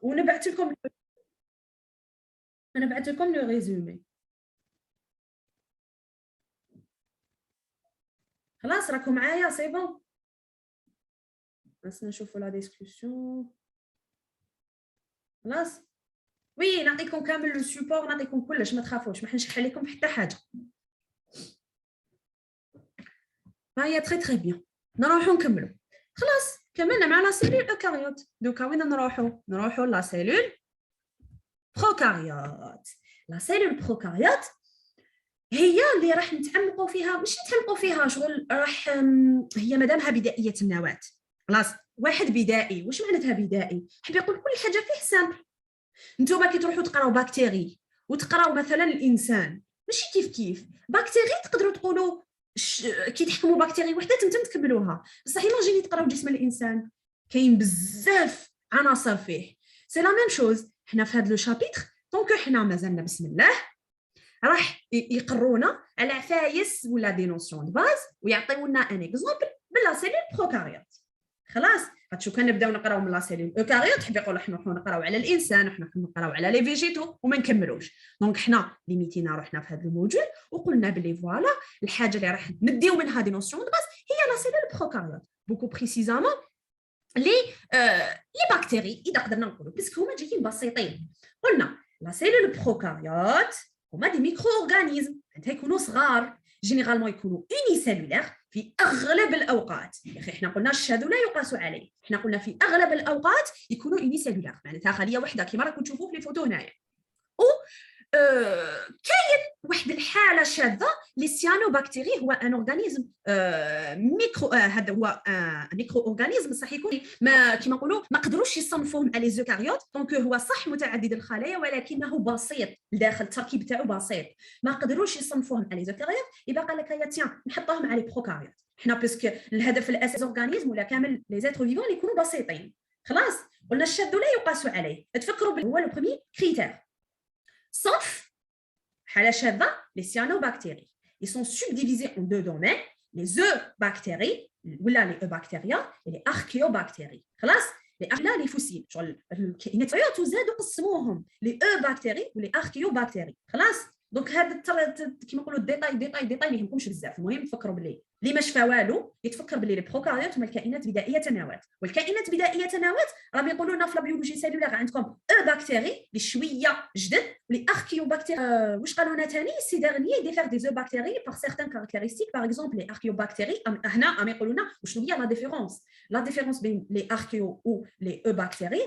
ونبعث لكم لو ريزومي. خلاص راكم معايا سي بون؟ بس نشوفوا لا ديسكوسيون. خلاص وي نعطيكم كامل لو سوبور، نعطيكم كلش، ما تخافوش، ما حنشرح لكم حتى حاجه. هيا تري تري بيان. نروحوا نكملوا. خلاص كملنا مع لا سيلول اوكاريوت. دوكا وين نروحوا لا سيلول بروكاريوت. لا سيلول بروكاريوت هي اللي راح نتعمقوا فيها، مش نتعمقوا فيها شغل، راح هي مادامها بدائيه النواه. خلاص واحد بدائي. واش معناتها بدائي؟ حاب يقول كل حاجه فيه سامبل. نتوما كي تروحوا تقراو باكتيري وتقراو مثلا الانسان، ماشي كيف باكتيري تقدروا تقولوا كي تحكموا باكتيري وحده تمتم تكملوها، بصح ايماجيني تقراو جسم الانسان كاين بزاف عناصر فيه. سي لا ميم شوز. حنا في هذا لو شابيتر دونك حنا مازلنا بسم الله راح يقرونا على عفايس ولا دي نوسيون دو باز ويعطيونا ان اكزومبل بلا سيلول بروكاريوت. خلاص غتشوف كان نبداو نقراو من لا سيلول اوكاريوت حبي يقولوا حنا نقراو على الانسان وحنا نقراو على لي فيجيتو وما نكملوش. دونك حنا ليميتينا روحنا في هذا الموجود وقلنا بلي فوالا الحاجه اللي راح نديو منها دي نوسيون دو باز هي لا سيلول بروكاريوت بوكو بريسيزامون لي باكتيري. اذا قدرنا نقولوا باسكو هما جايين بسيطين. قلنا لا سيلول بروكاريوت هما دي ميكرو اورغانيزم، عندها يكونوا صغار، جينيرالمون يكونوا اوني سيلولير في اغلب الاوقات. يا اخي حنا قلنا الشذ لا يقاس عليه، حنا قلنا في اغلب الاوقات يكونوا اوني سيلولير، معناتها خليه وحده كما راكم تشوفوا في الفوتو هنايا. و كاين واحد الحاله شاذه لي سيانوبكتيري، هو ان اورغانيزم ميكرو، هذا هو ميكرو اورغانيزم صح يكون ما كما نقولوا ما قدروش يصنفوهم على زوكاريوت. دونك هو صح متعدد الخلايا ولكنه بسيط الداخل، التركيب تاعو بسيط، ما قدروش يصنفوهم على زوكاريوت. يبقى قال لك يا تيان نحطوهم على بروكاريوت. حنا باسكو الهدف الاساسي اورغانيزم ولا كامل لي زيتر فيفون يكونوا بسيطين. خلاص قلنا الشذ لا يقاس عليه. تفكروا هو لو بروميي كريتير. Sauf, les cyanobactéries. Ils sont subdivisés en deux domaines, les eubactéries, ou là les eubactéria, et les archéobactéries. خلاص là les fossiles. الكائنات تزادوا قسموهم les eubactéries ou les archéobactéries. خلاص دونك هذا كيما نقولوا ديتاي ما يهمكمش بزاف. المهم تفكروا باللي اللي ما شفا والو يتفكر باللي البروكاريوت هما الكائنات بدائيه النواه، والكائنات بدائيه النواه راهم يقولوا لنا في البيولوجي سيلولار عندكم او بكتيري اللي شويه جدد ولي اركيوبكتيري. واش قالوا لنا ثاني سي ديرنيي ديفير دي او بكتيري بار سيغتان كاركتيرستيك. باغ اكزومبل لي اركيوبكتيري هنا راهم يقولوا لنا وشنو هي لا ديفيرونس بين لي اركيو و لي او بكتيري.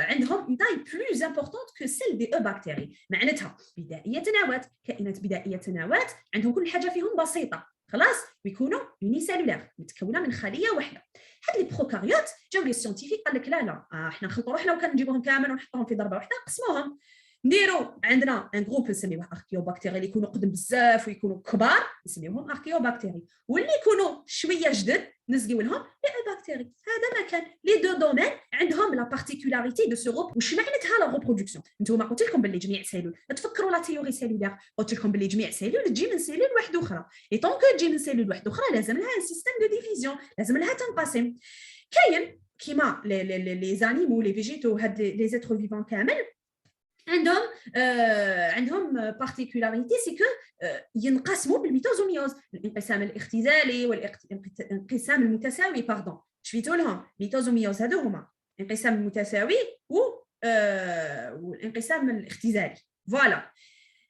عندهم اون تاي بلوز امبورطونت كو سيل دي او بكتيري. معناتها بدائيه نواه، كائنات بدائيه نواه عندهم كل حاجه فيهم بسيطه. خلاص ويكونوا يوني سيلولير متكونه من خليه واحده. هاد لي بروكاريوت جاو لي سيونتيفيك قال لك لا احنا نخلطوا روحنا وكان نجيبوهم كامل ونحطوهم في ضربه واحده نقسموهم، نديروا عندنا ان جروب نسميوه اركيوبكتيري اللي يكونوا قدم بزاف ويكونوا كبار نسميوهم اركيوبكتيري، واللي يكونوا شويه جدد نسقيو لهم لي بكتيري. هذا ما كان لي دو دومين عندهم لا بارتيكولاريتي دو سو غروب. واش معناتها لا ريبرودكسيون؟ نتوما قلت لكم باللي جميع سيلول، تفكروا لا تيوري سيلولير، قلت لكم باللي جميع سيلول تجي من سيلول واحده اخرى، اي طونك تجي من سيلول واحده اخرى لازم لها ان سيستيم دو ديفيزيون، لازم لها تنقسم. كاين كيما لي زانيمو لي فيجيتو هاد لي زيتر فيفون كامل عندهم بارتيكولاريتي سي كو ينقسموا بالميتوز وميوز، الانقسام الاختزالي والانقسام المتساوي. باردون شفيتوا لهم ميتوز وميوز، هادو هما الانقسام المتساوي والانقسام الاختزالي. فوالا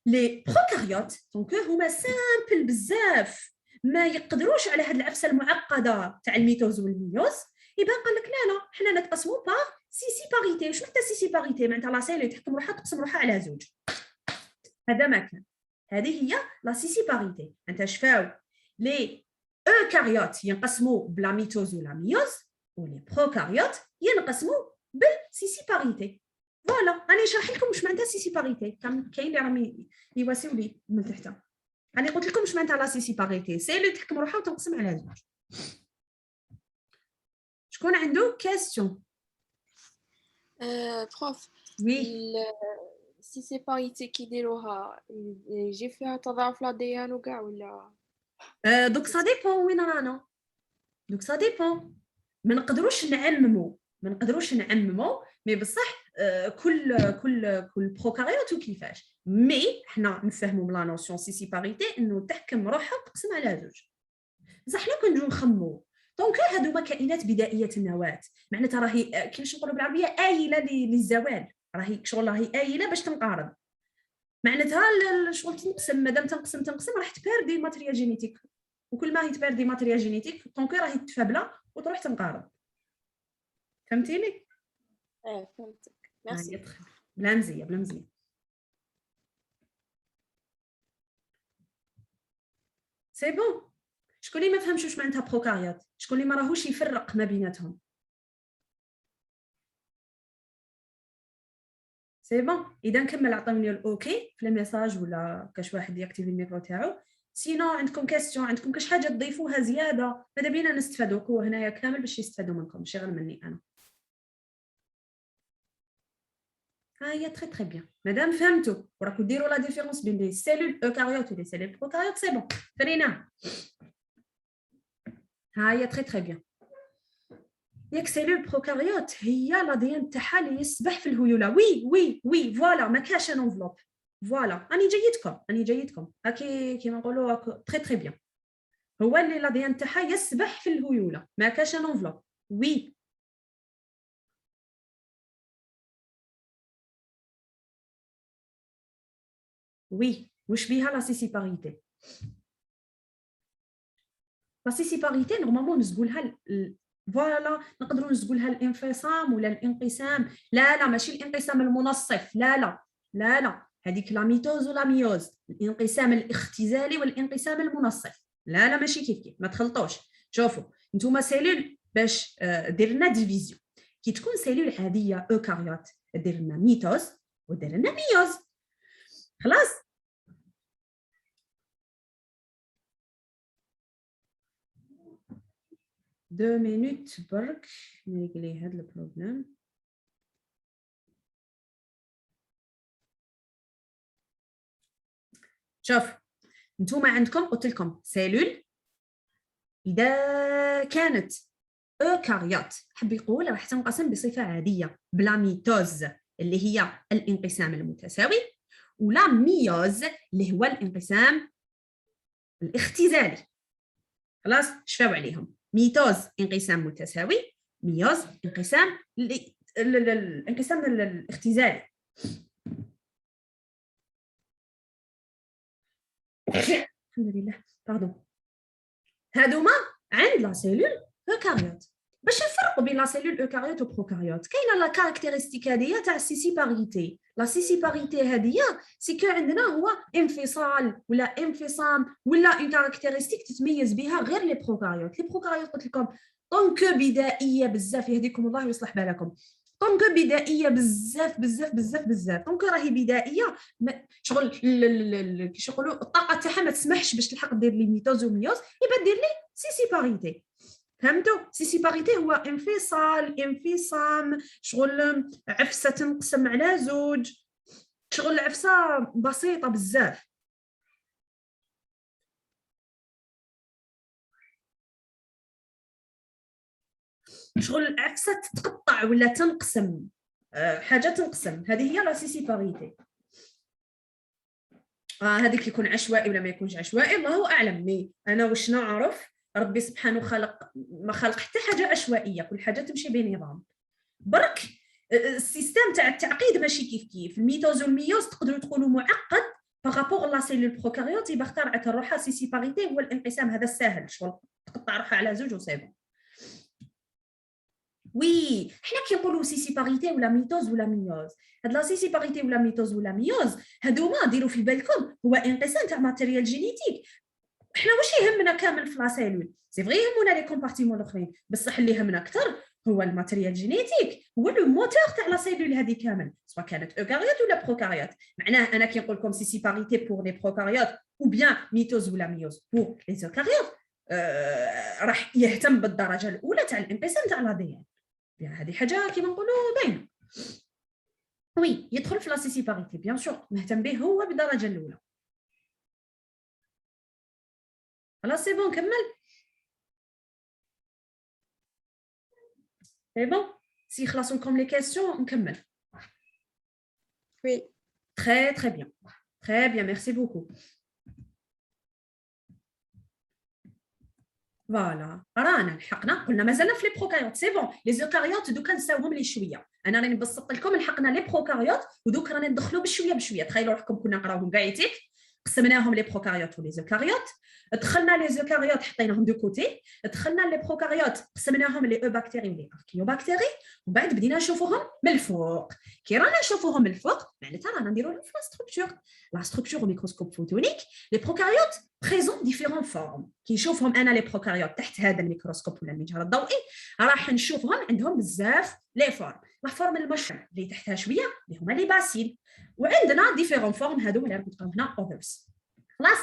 لي بروكاريوت دونك هما سامبل بزاف، ما يقدروش على هاد العفسه المعقده تاع الميتوز والميوز. يبقى قال لك لا حنا نتقسموا بار سيسيباريتي. واش معناتها سيسيباريتي؟ معناتها لا سيل تحكم روحها تقسم روحها على زوج. هذا ما كان، هذه هي لا سيسيباريتي. انت شفاو لي اوكاريوت ينقسموا بلا ميتوز ولا ميوز، ولي بروكاريوت ينقسموا بالسيسيباريتي. فوالا راني نشرح لكم واش معناتها سيسيباريتي. كاين اللي راهم يواسيو لي من تحت. راني قلت لكم واش معناتها لا سيسيباريتي، سيل تحكم روحها وتنقسم على زوج. شكون عنده كاستيون؟ بروف وي سي سي باريتي كيديروها يجي فيها تضاعف لا دي ان وكاع ولا؟ دوك سا ديبون وين رانا. دوك سا ديبون ما نقدروش نعمموا مي بصح كل بروكاريوت وكيفاش. مي حنا نفهموا من لا نوسيون سيسيباريتي انه تحكم روحها تقسم على زوج. بصح حنا كنجيو نخمو دونك هادو كائنات بدائيه النواه، معناتها راهي كيفاش نقولوا بالعربيه آيله للزوال، راهي شغل راهي آيله باش تنقرض. معناتها شغل تنقسم، مادام تنقسم راح تباردي ماتريال جينيتيك، وكل ما هي تباردي ماتريال جينيتيك دونك راهي تفابلا وتروح تنقرض. فهمتيني؟ فهمتك. ميرسي. بلا مزيه بلا مزيه. سي بون. شكون اللي ما فهمش واش معناتها بروكاريوت؟ شكون اللي ما راهوش يفرق ما بيناتهم؟ سي بون. اذا نكمل، عطوني الاوكي في الميساج ولا كاش واحد ياكتيفي الميكرو تاعو. سينو عندكم كاستيون، عندكم كاش حاجه تضيفوها زياده، ماذا بينا نستفادوا كو هنايا كامل باش يستفادوا منكم، ماشي غير مني انا. هي تري تري بيان. مادام فهمتوا وراكم ديروا لا ديفيرونس بين لي سيلول اوكاريوت ولي سيلول بروكاريوت، سي بون فرينا. هي تري تري بيان. ياك سيلول بروكاريوت هي لا دي ان تاعها اللي يسبح في الهيوله. وي وي وي فوالا، ما كاش ان انفلوب. فوالا راني جايتكم هاكي كيما نقولوا تري تري بيان. هو اللي لا دي ان تاعها يسبح في الهيوله، ما كاش ان انفلوب. وي وي. واش بيها لا سيسيباريتي؟ لا سيسيباريتي نورمالمون نزقولها فوالا، نقدروا نزقولها الانفصام ولا الانقسام. لا لا ماشي الانقسام المنصف، لا لا لا لا، هذيك لا ميتوز ولا ميوز، الانقسام الاختزالي والانقسام المنصف. لا لا ماشي كيف ما تخلطوش. شوفوا نتوما سيلول باش دير لنا ديفيزيون، كي تكون سيلول عاديه اوكاريوت دير لنا ميتوز ودير لنا ميوز. خلاص. 2 minutes برك نريقلي هاد البروبليم. شوف نتوما عندكم قلت لكم سيلول اذا كانت اوكاريوت حب يقول راح تنقسم بصفه عاديه بلا ميتوز اللي هي الانقسام المتساوي، ولا ميوز اللي هو الانقسام الاختزالي. خلاص شفاو عليهم، ميتوز انقسام متساوي، ميوز انقسام الانقسام الاختزالي. الحمد لله باردون. هادوما عند لا سيلول اوكاريوت. باش نفرقوا بين لا سيلول اوكاريوت وبروكاريوت كاينه لا كاركتيرستيك هذه تاع السيسيباريتي. لا سيسيباريتي هذه سي كو عندنا هو انفصال ولا انفصام ولا اون كاركتيرستيك تتميز بها غير لي بروكاريوت. لي بروكاريوت قلت لكم طونك بدائيه بزاف، يهديكم الله ويصلح بالكم. طونك بدائيه بزاف بزاف بزاف بزاف، طونك راهي بدائيه شغل كيش يقولوا الطاقه تاعها ما تسمحش باش تلحق دير لي ميتوز وميوز، يبقى دير لي سيسيباريتي. فهمتوا؟ سيسيباريتي هو انفصال، انفصام، شغل عفسه تنقسم على زوج، شغل عفسه بسيطه بزاف. شغل عفسه تتقطع ولا تنقسم، حاجه تنقسم، هذه هي لا سيسيباريتي. هذاك يكون عشوائي ولا ما يكونش عشوائي الله اعلم، مي انا واش نعرف ربي سبحانه خلق ما خلق حتى حاجه عشوائيه، كل حاجه تمشي بنظام. برك السيستم تاع التعقيد ماشي كيف الميتوز والميوز تقدروا تقولوا معقد بارابور لا سيلول بروكاريوت، يبقى اخترعت روحها سيسيباريتي هو الانقسام هذا السهل، شغل تقطع روحها على زوج وصيبه. وي حنا كي نقولوا سيسيباريتي ولا ميتوز ولا ميوز، هاد لا سيسيباريتي ولا ميتوز ولا ميوز هادوما ديروا في بالكم هو انقسام تاع ماتيريال جينيتيك. حنا واش يهمنا كامل في لا سيلول، سي فري يهمنا لي كومبارتيمون الاخرين، بصح اللي يهمنا اكثر هو الماتيريال جينيتيك، هو لو موتور تاع لا سيلول هذه كامل، سواء كانت اوكاريوت ولا بروكاريوت. معناه انا كي نقول لكم سيسيباريتي بور لي بروكاريوت او بيان ميتوز ولا ميوز بور لي اوكاريوت، راح يهتم بالدرجه الاولى تاع الانقسام تاع لا دي ان. هذه حاجه كيما نقولوا باينه. وي يدخل في لا سيسيباريتي بيان سور، نهتم به هو بالدرجه الاولى. خلاص سي بون كمل. سي بون سي خلاصوا لكم لي كيسيون نكمل. Oui. Très, très bien. Très bien, merci beaucoup. فوالا رانا لحقنا قلنا مازلنا في لي بروكاريوت سي بون لي زوكاريوت دوكا نساوهم لي شويه انا راني نبسط لكم لحقنا لي بروكاريوت ودوك راني ندخلوا بشويه بشويه تخيلوا روحكم كنا نقراوهم كاع يتيك قسمناهم لي بروكاريوت ولي زوكاريوت دخلنا لي زوكاريوت حطيناهم دو كوتي دخلنا لي بروكاريوت قسمناهم لي او بكتيري ولي اركيوبكتيري ومن بعد بدينا نشوفوهم من الفوق كي رانا نشوفوهم من الفوق معناتها رانا نديروا لهم في لا ستركتور au microscope photonique les prokaryotes présentent différentes formes كي نشوفهم انا لي بروكاريوت تحت هذا الميكروسكوب ولا المجهر الضوئي راح نشوفهم عندهم بزاف لي فورم لا فورم المشروع اللي تحتها شويه اللي هما لي باسيل وعندنا ديفيرون فورم هذو اللي راكم تلقاو هنا اوذرز خلاص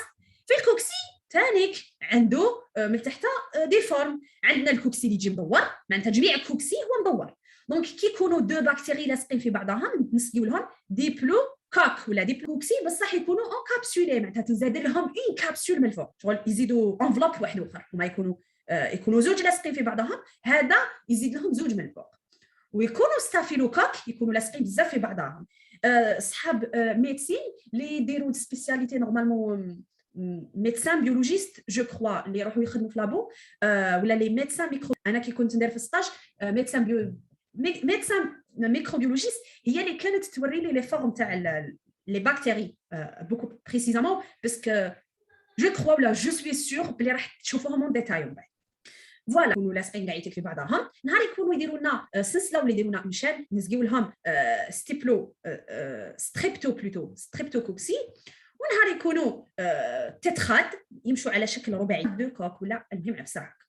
في الكوكسي تانيك عنده من تحت دي فورم عندنا الكوكسي اللي يجي مدور معناتها جميع الكوكسي هو مدور دونك كي يكونوا دو بكتيري لاصقين في بعضهم نسقيو لهم ديبلو كوك ولا دي كوكسي بصح يكونوا اون كابسولي معناتها تزاد لهم اون كابسول من الفوق شغل يزيدوا انفلوب واحد اخر وما يكونوا زوج لاصقين في بعضهم هذا يزيد لهم زوج من الفوق ويكونوا ستافيلوكوك يكونوا لاصقين بزاف في بعضهم صحاب ميدسين اللي يديروا سبيسياليتي نورمالمون ميدسان بيولوجيست جو كخوا اللي يروحوا يخدموا في لابو ولا لي ميدسان ميكرو انا كي كنت ندير في ستاج ميدسان ميكروبيولوجيست هي اللي كانت توري لي لي فورم تاع لي بكتيري بوكو بريسيزامون باسكو جو كخوا ولا جو سوي سور بلي راح تشوفوهم اون ديتاي من بعد فوالا يكونوا لاصقين كاع في بعضهم نهار يكونوا يديروا لنا سلسله ولا يديروا لنا مشان نسقيو لهم ستريبتوكوكسي ونهار يكونوا تتخاد يمشوا على شكل رباعي دو كوك ولا المهم عفسه هكا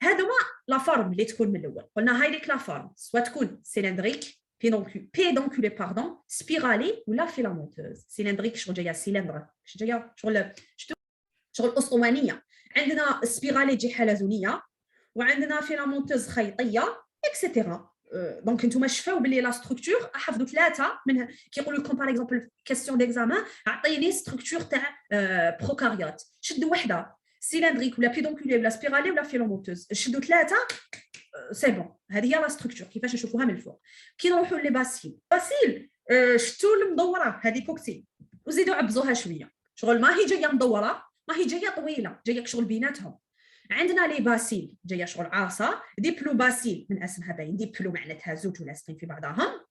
هادوما لا فورم اللي تكون من الاول قلنا هاي ديك لا فورم سوا تكون سيلندريك بيدونكولي باردون سبيرالي ولا فيلامونتوز سيلندريك شغل جايه سيلندر جايه شغل اسطوانيه عندنا سبيرالي تجي حلزونيه وعندنا فيلامونتوز خيطيه اكسيتيرا دونك نتوما شفاو باللي لا ستركتور حفظوا ثلاثه منها كيقولوا لكم باغ اكزومبل كيسيون ديكزامان عطيني ستركتور تاع بروكاريوت شدوا وحده سيلندريك ولا بيدونكولي ولا سبيرالي ولا فيلامونتوز شدوا ثلاثه سي بون هذه هي لا ستركتور كيفاش نشوفوها من الفوق كي نروحوا لي باسيل شتو المدوره هذه كوكسي وزيدوا عبزوها شويه شغل ما هي جايه مدوره ما هي جايه طويله جايه شغل بيناتهم عندنا لي باسيل جايه شغل عاصه ديبلو باسيل من اسمها باين ديبلو معناتها زوج لاصقين في بعضهم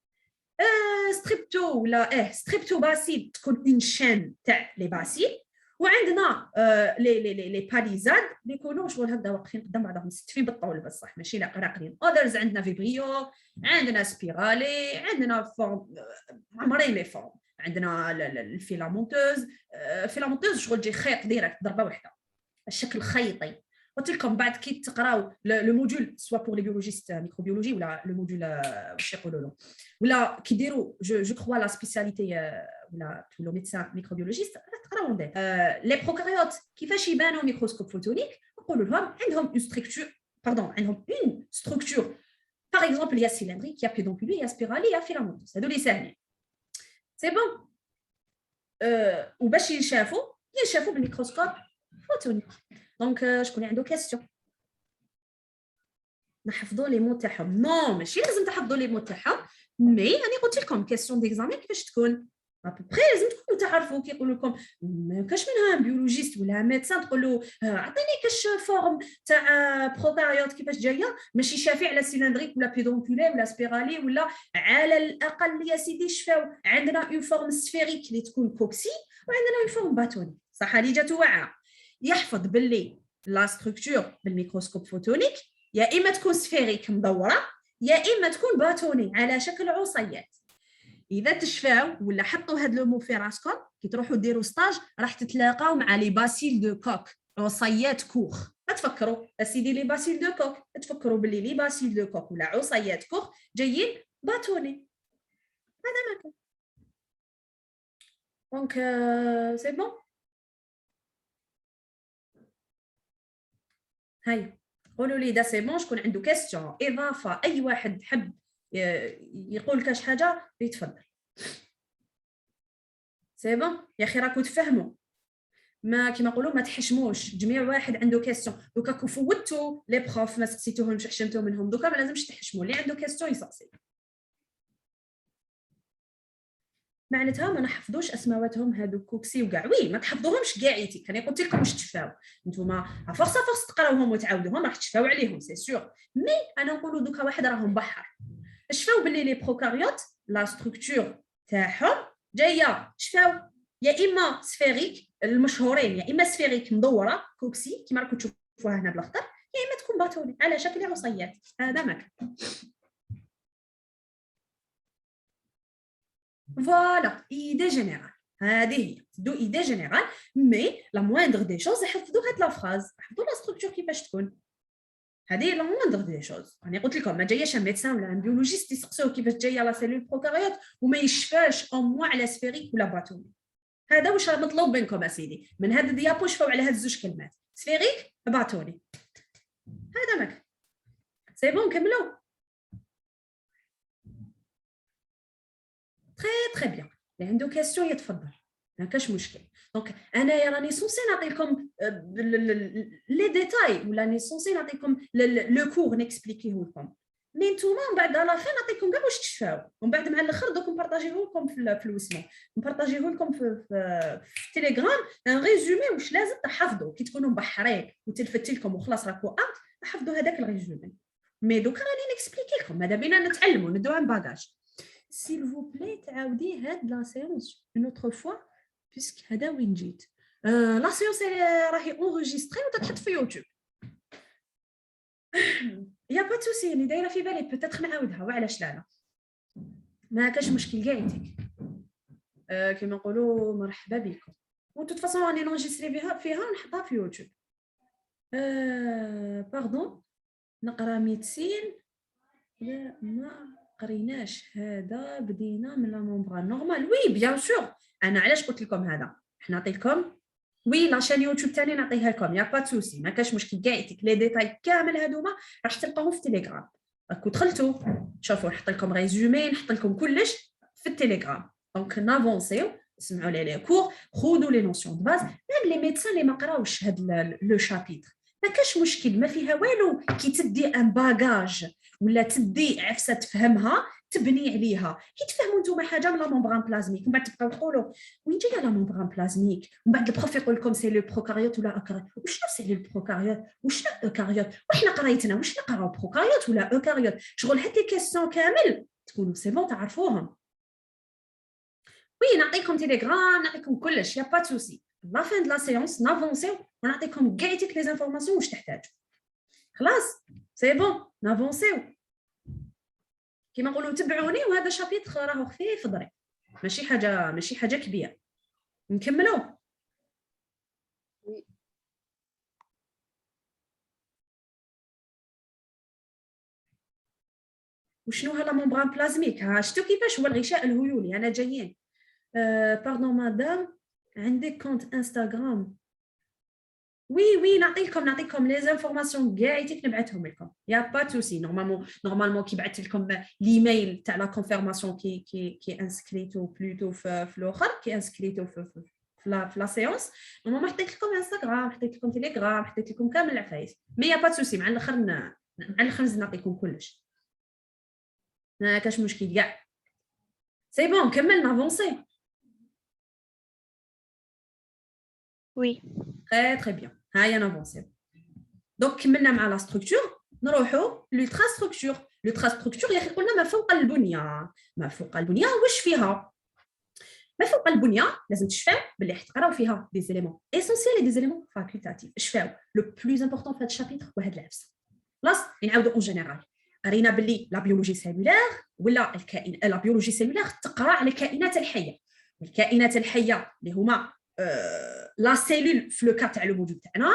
ستريبتو ولا ستريبتو باسيل تكون اون شين تاع لي باسيل وعندنا لي باليزاد اللي يكونوا شغل هكذا واقفين قدام بعضهم مستفين بالطول بصح ماشي راقلين اودرز عندنا فيبريو عندنا سبيرالي عندنا فورم عمرين لي فورم عندنا الفيلامونتوز شغل جاي خيط ديريكت ضربه واحده الشكل خيطي قلت لكم بعد كي تقراو لو موديول سوا بور لي بيولوجيست ميكروبيولوجي ولا لو موديول واش يقولوا له ولا كيديروا جو كخوا لا سبيسياليتي ولا لو ميدسان ميكروبيولوجيست تقراو ندير لي بروكاريوت كيفاش يبانوا ميكروسكوب فوتونيك نقولوا لهم عندهم اون ستركتور عندهم اون ستركتور باغ اكزومبل يا سيلندريك يا بيدونكولي يا سبيرالي يا فيلامونتوس هادو لي ساهلين سي بون وباش ينشافوا بالميكروسكوب فوتونيك دونك شكون عنده كاستيون نحفظوا لي مو تاعهم نو ماشي لازم تحفظوا لي مو تاعهم مي انا قلت لكم كاستيون ديكزامين كيفاش تكون ابري لازم تكونوا تعرفوا كيقولوا لكم ما كاش منها بيولوجيست ولا ميدسان تقول له عطيني كاش فورم تاع بروكاريوت كيفاش جايه ماشي شافي على سيلندريك ولا بيدونكولي ولا سبيرالي ولا على الاقل يا سيدي شفاو عندنا اون فورم سفيريك اللي تكون كوكسي وعندنا اون فورم باتوني صح اللي جاتو واعره يحفظ باللي لا ستركتور بالميكروسكوب فوتونيك يا اما تكون سفيريك مدوره يا اما تكون باتوني على شكل عصيات اذا تشفاو ولا حطوا هاد لو مو في راسكم كي تروحوا ديروا ستاج راح تتلاقاو مع لي باسيل دو كوك عصيات كوخ تفكروا اسيدي لي باسيل دو كوك تفكروا باللي لي باسيل دو كوك ولا عصيات كوخ جايين باتوني هذا ما كان دونك سي بون هاي قولوا لي دا سي بون شكون عنده كاستيون اضافه اي واحد حب يقول كاش حاجه يتفضل سي بون يا اخي راكم تفهموا ما كيما نقولوا ما تحشموش جميع واحد عنده كاستيون دوكا كو فوتوا لي بروف ما سقسيتوهمش حشمتوا منهم دوكا ما لازمش تحشموا اللي عنده كاستيون يسقسي معناتها ما نحفظوش اسماواتهم هادو كوكسي وكاع وي ما تحفظوهمش كاعيتي كان قلت لكم واش تشفاو نتوما فرصه تقراوهم وتعاودوهم راح تشفاو عليهم سي سور مي انا نقولوا دوكا واحد راهم بحر شفاو باللي لي بروكاريوت لا ستركتور تاعهم جايه شفاو يا اما سفيريك المشهورين يا اما سفيريك مدوره كوكسي كما راكم تشوفوها هنا بالاخضر يا اما تكون باتوني على شكل عصيات هذا ماك فوالا ايدي جينيرال هذه هي دو ايدي جينيرال مي لا مويندغ دي شوز حفظوا هاد لا فراز حفظوا لا ستركتور كيفاش تكون هذه لا مويندغ دي شوز انا قلت لكم ما جاياش ان ميدسان ولا ان بيولوجيست يسقسوه كيفاش جايه لا سيلول بروكاريوت وما يشفاش او موا على سفيريك ولا باتوني هذا واش مطلوب منكم اسيدي من هاد الديابو شفاو على هاد الزوج كلمات سفيريك باتوني هذا ماك سي بون كملوا تري بيان اللي عنده كاستيون يتفضل ما كاش مشكل دونك انايا راني سونسي نعطيكم لي ديتاي ولا راني سونسي نعطيكم لو كور نكسبليكيه لكم مي نتوما من بعد على فين نعطيكم كاع واش تشفاو ومن بعد مع الاخر دوك نبارطاجيه لكم في الوسمو نبارطاجيه لكم في التليجرام ان ريزومي واش لازم تحفظوا كي تكونوا مبحرين وتلفت لكم وخلاص راكو حفظوا هذاك الريزومي مي دوك راني نكسبليكي لكم ماذا بينا نتعلموا ندوو ان باغاج s'il vous plaît تعاودي هاد لا سيونس une autre fois puisque هذا وين جيت لا سيونس راهي اونغيستري وتتحط في يوتيوب يا با توسي اللي دايره في بالي بوتيتر نعاودها وعلاش لا ما كاش مشكل كاع يديك كما نقولوا مرحبا بكم وتوت فاصون راني نونجستري فيها ونحطها في يوتيوب باردون نقرا ميدسين لا ما قريناش هذا بدينا من لا ممبران نورمال وي بيان سور انا علاش قلت لكم هذا حنا نعطيكم وي لاشين يوتيوب تاني نعطيها لكم يا با سوسي ما كاش مشكل كاع يعطيك لي ديتاي كامل هذوما راح تلقاوهم في تيليجرام راكو دخلتوا شوفوا نحط لكم ريزومي نحط لكم كلش في التيليجرام دونك نافونسيو اسمعوا لي كور خذوا لي نوسيون دو باز ميم لي ميدسان اللي ما قراوش هذا لو شابيتر ما كاش مشكل ما فيها والو كي تدي ان باجاج ولا تدي عفسه تفهمها تبني عليها كي تفهموا نتوما حاجه من لا ممبران بلازميك من بعد تبقاو تقولوا وين جايه لا ممبران بلازميك من بعد البروف يقول لكم سي لو بروكاريوت ولا اكاريوت وشنو سي لو بروكاريوت وشنو اوكاريوت وحنا قرايتنا واش نقراو بروكاريوت ولا اوكاريوت شغل هاد لي كيسيون كامل تكونوا سي بون تعرفوهم وي نعطيكم تيليجرام نعطيكم كلش يا با سوسي لا فين دو لا سيونس نافونسيو ونعطيكم كاع تيك لي انفورماسيون واش تحتاجوا خلاص سي بون نافونسيو كيما نقولوا تبعوني وهذا شابيتر راهو خفيف ظريف ماشي حاجه كبيره نكملوا وشنو ها لا ممبران بلازميك ها شفتوا كيفاش هو الغشاء الهيولي انا جايين باردون مدام عندك كونت انستغرام وي نعطيكم لي زانفورماسيون كاع نبعثهم لكم يا با توسي نورمالمون كي بعثت لكم ليميل تاع لا كونفيرماسيون كي انسكريتو بلوتو في الاخر كي انسكريتو في لا سيونس نورمالمون حطيت لكم انستغرام حطيت لكم تيليجرام حطيت لكم كامل العفايس مي يا با توسي مع الاخر نزيد نعطيكم كلش ما كاش مشكل كاع سي بون كملنا افونسي وي très bien هيا نافونسي دونك كملنا مع لا ستركتور نروحوا للترا ستركتور يا اخي قلنا ما فوق البنيه واش فيها ما فوق البنيه لازم تشفاو باللي حتقراو فيها دي زيليمون اسونسيال دي زيليمون فاكولتاتيف شفاو لو بلوز امبورطون في هذا الشابيتر وهاد العفسه خلاص نعاودوا اون جينيرال قرينا باللي لا بيولوجي سيلولير ولا لا بيولوجي سيلولير تقرا على الكائنات الحيه والكائنات الحيه اللي هما لا سيلول في لو كا تاع لو موجود تاعنا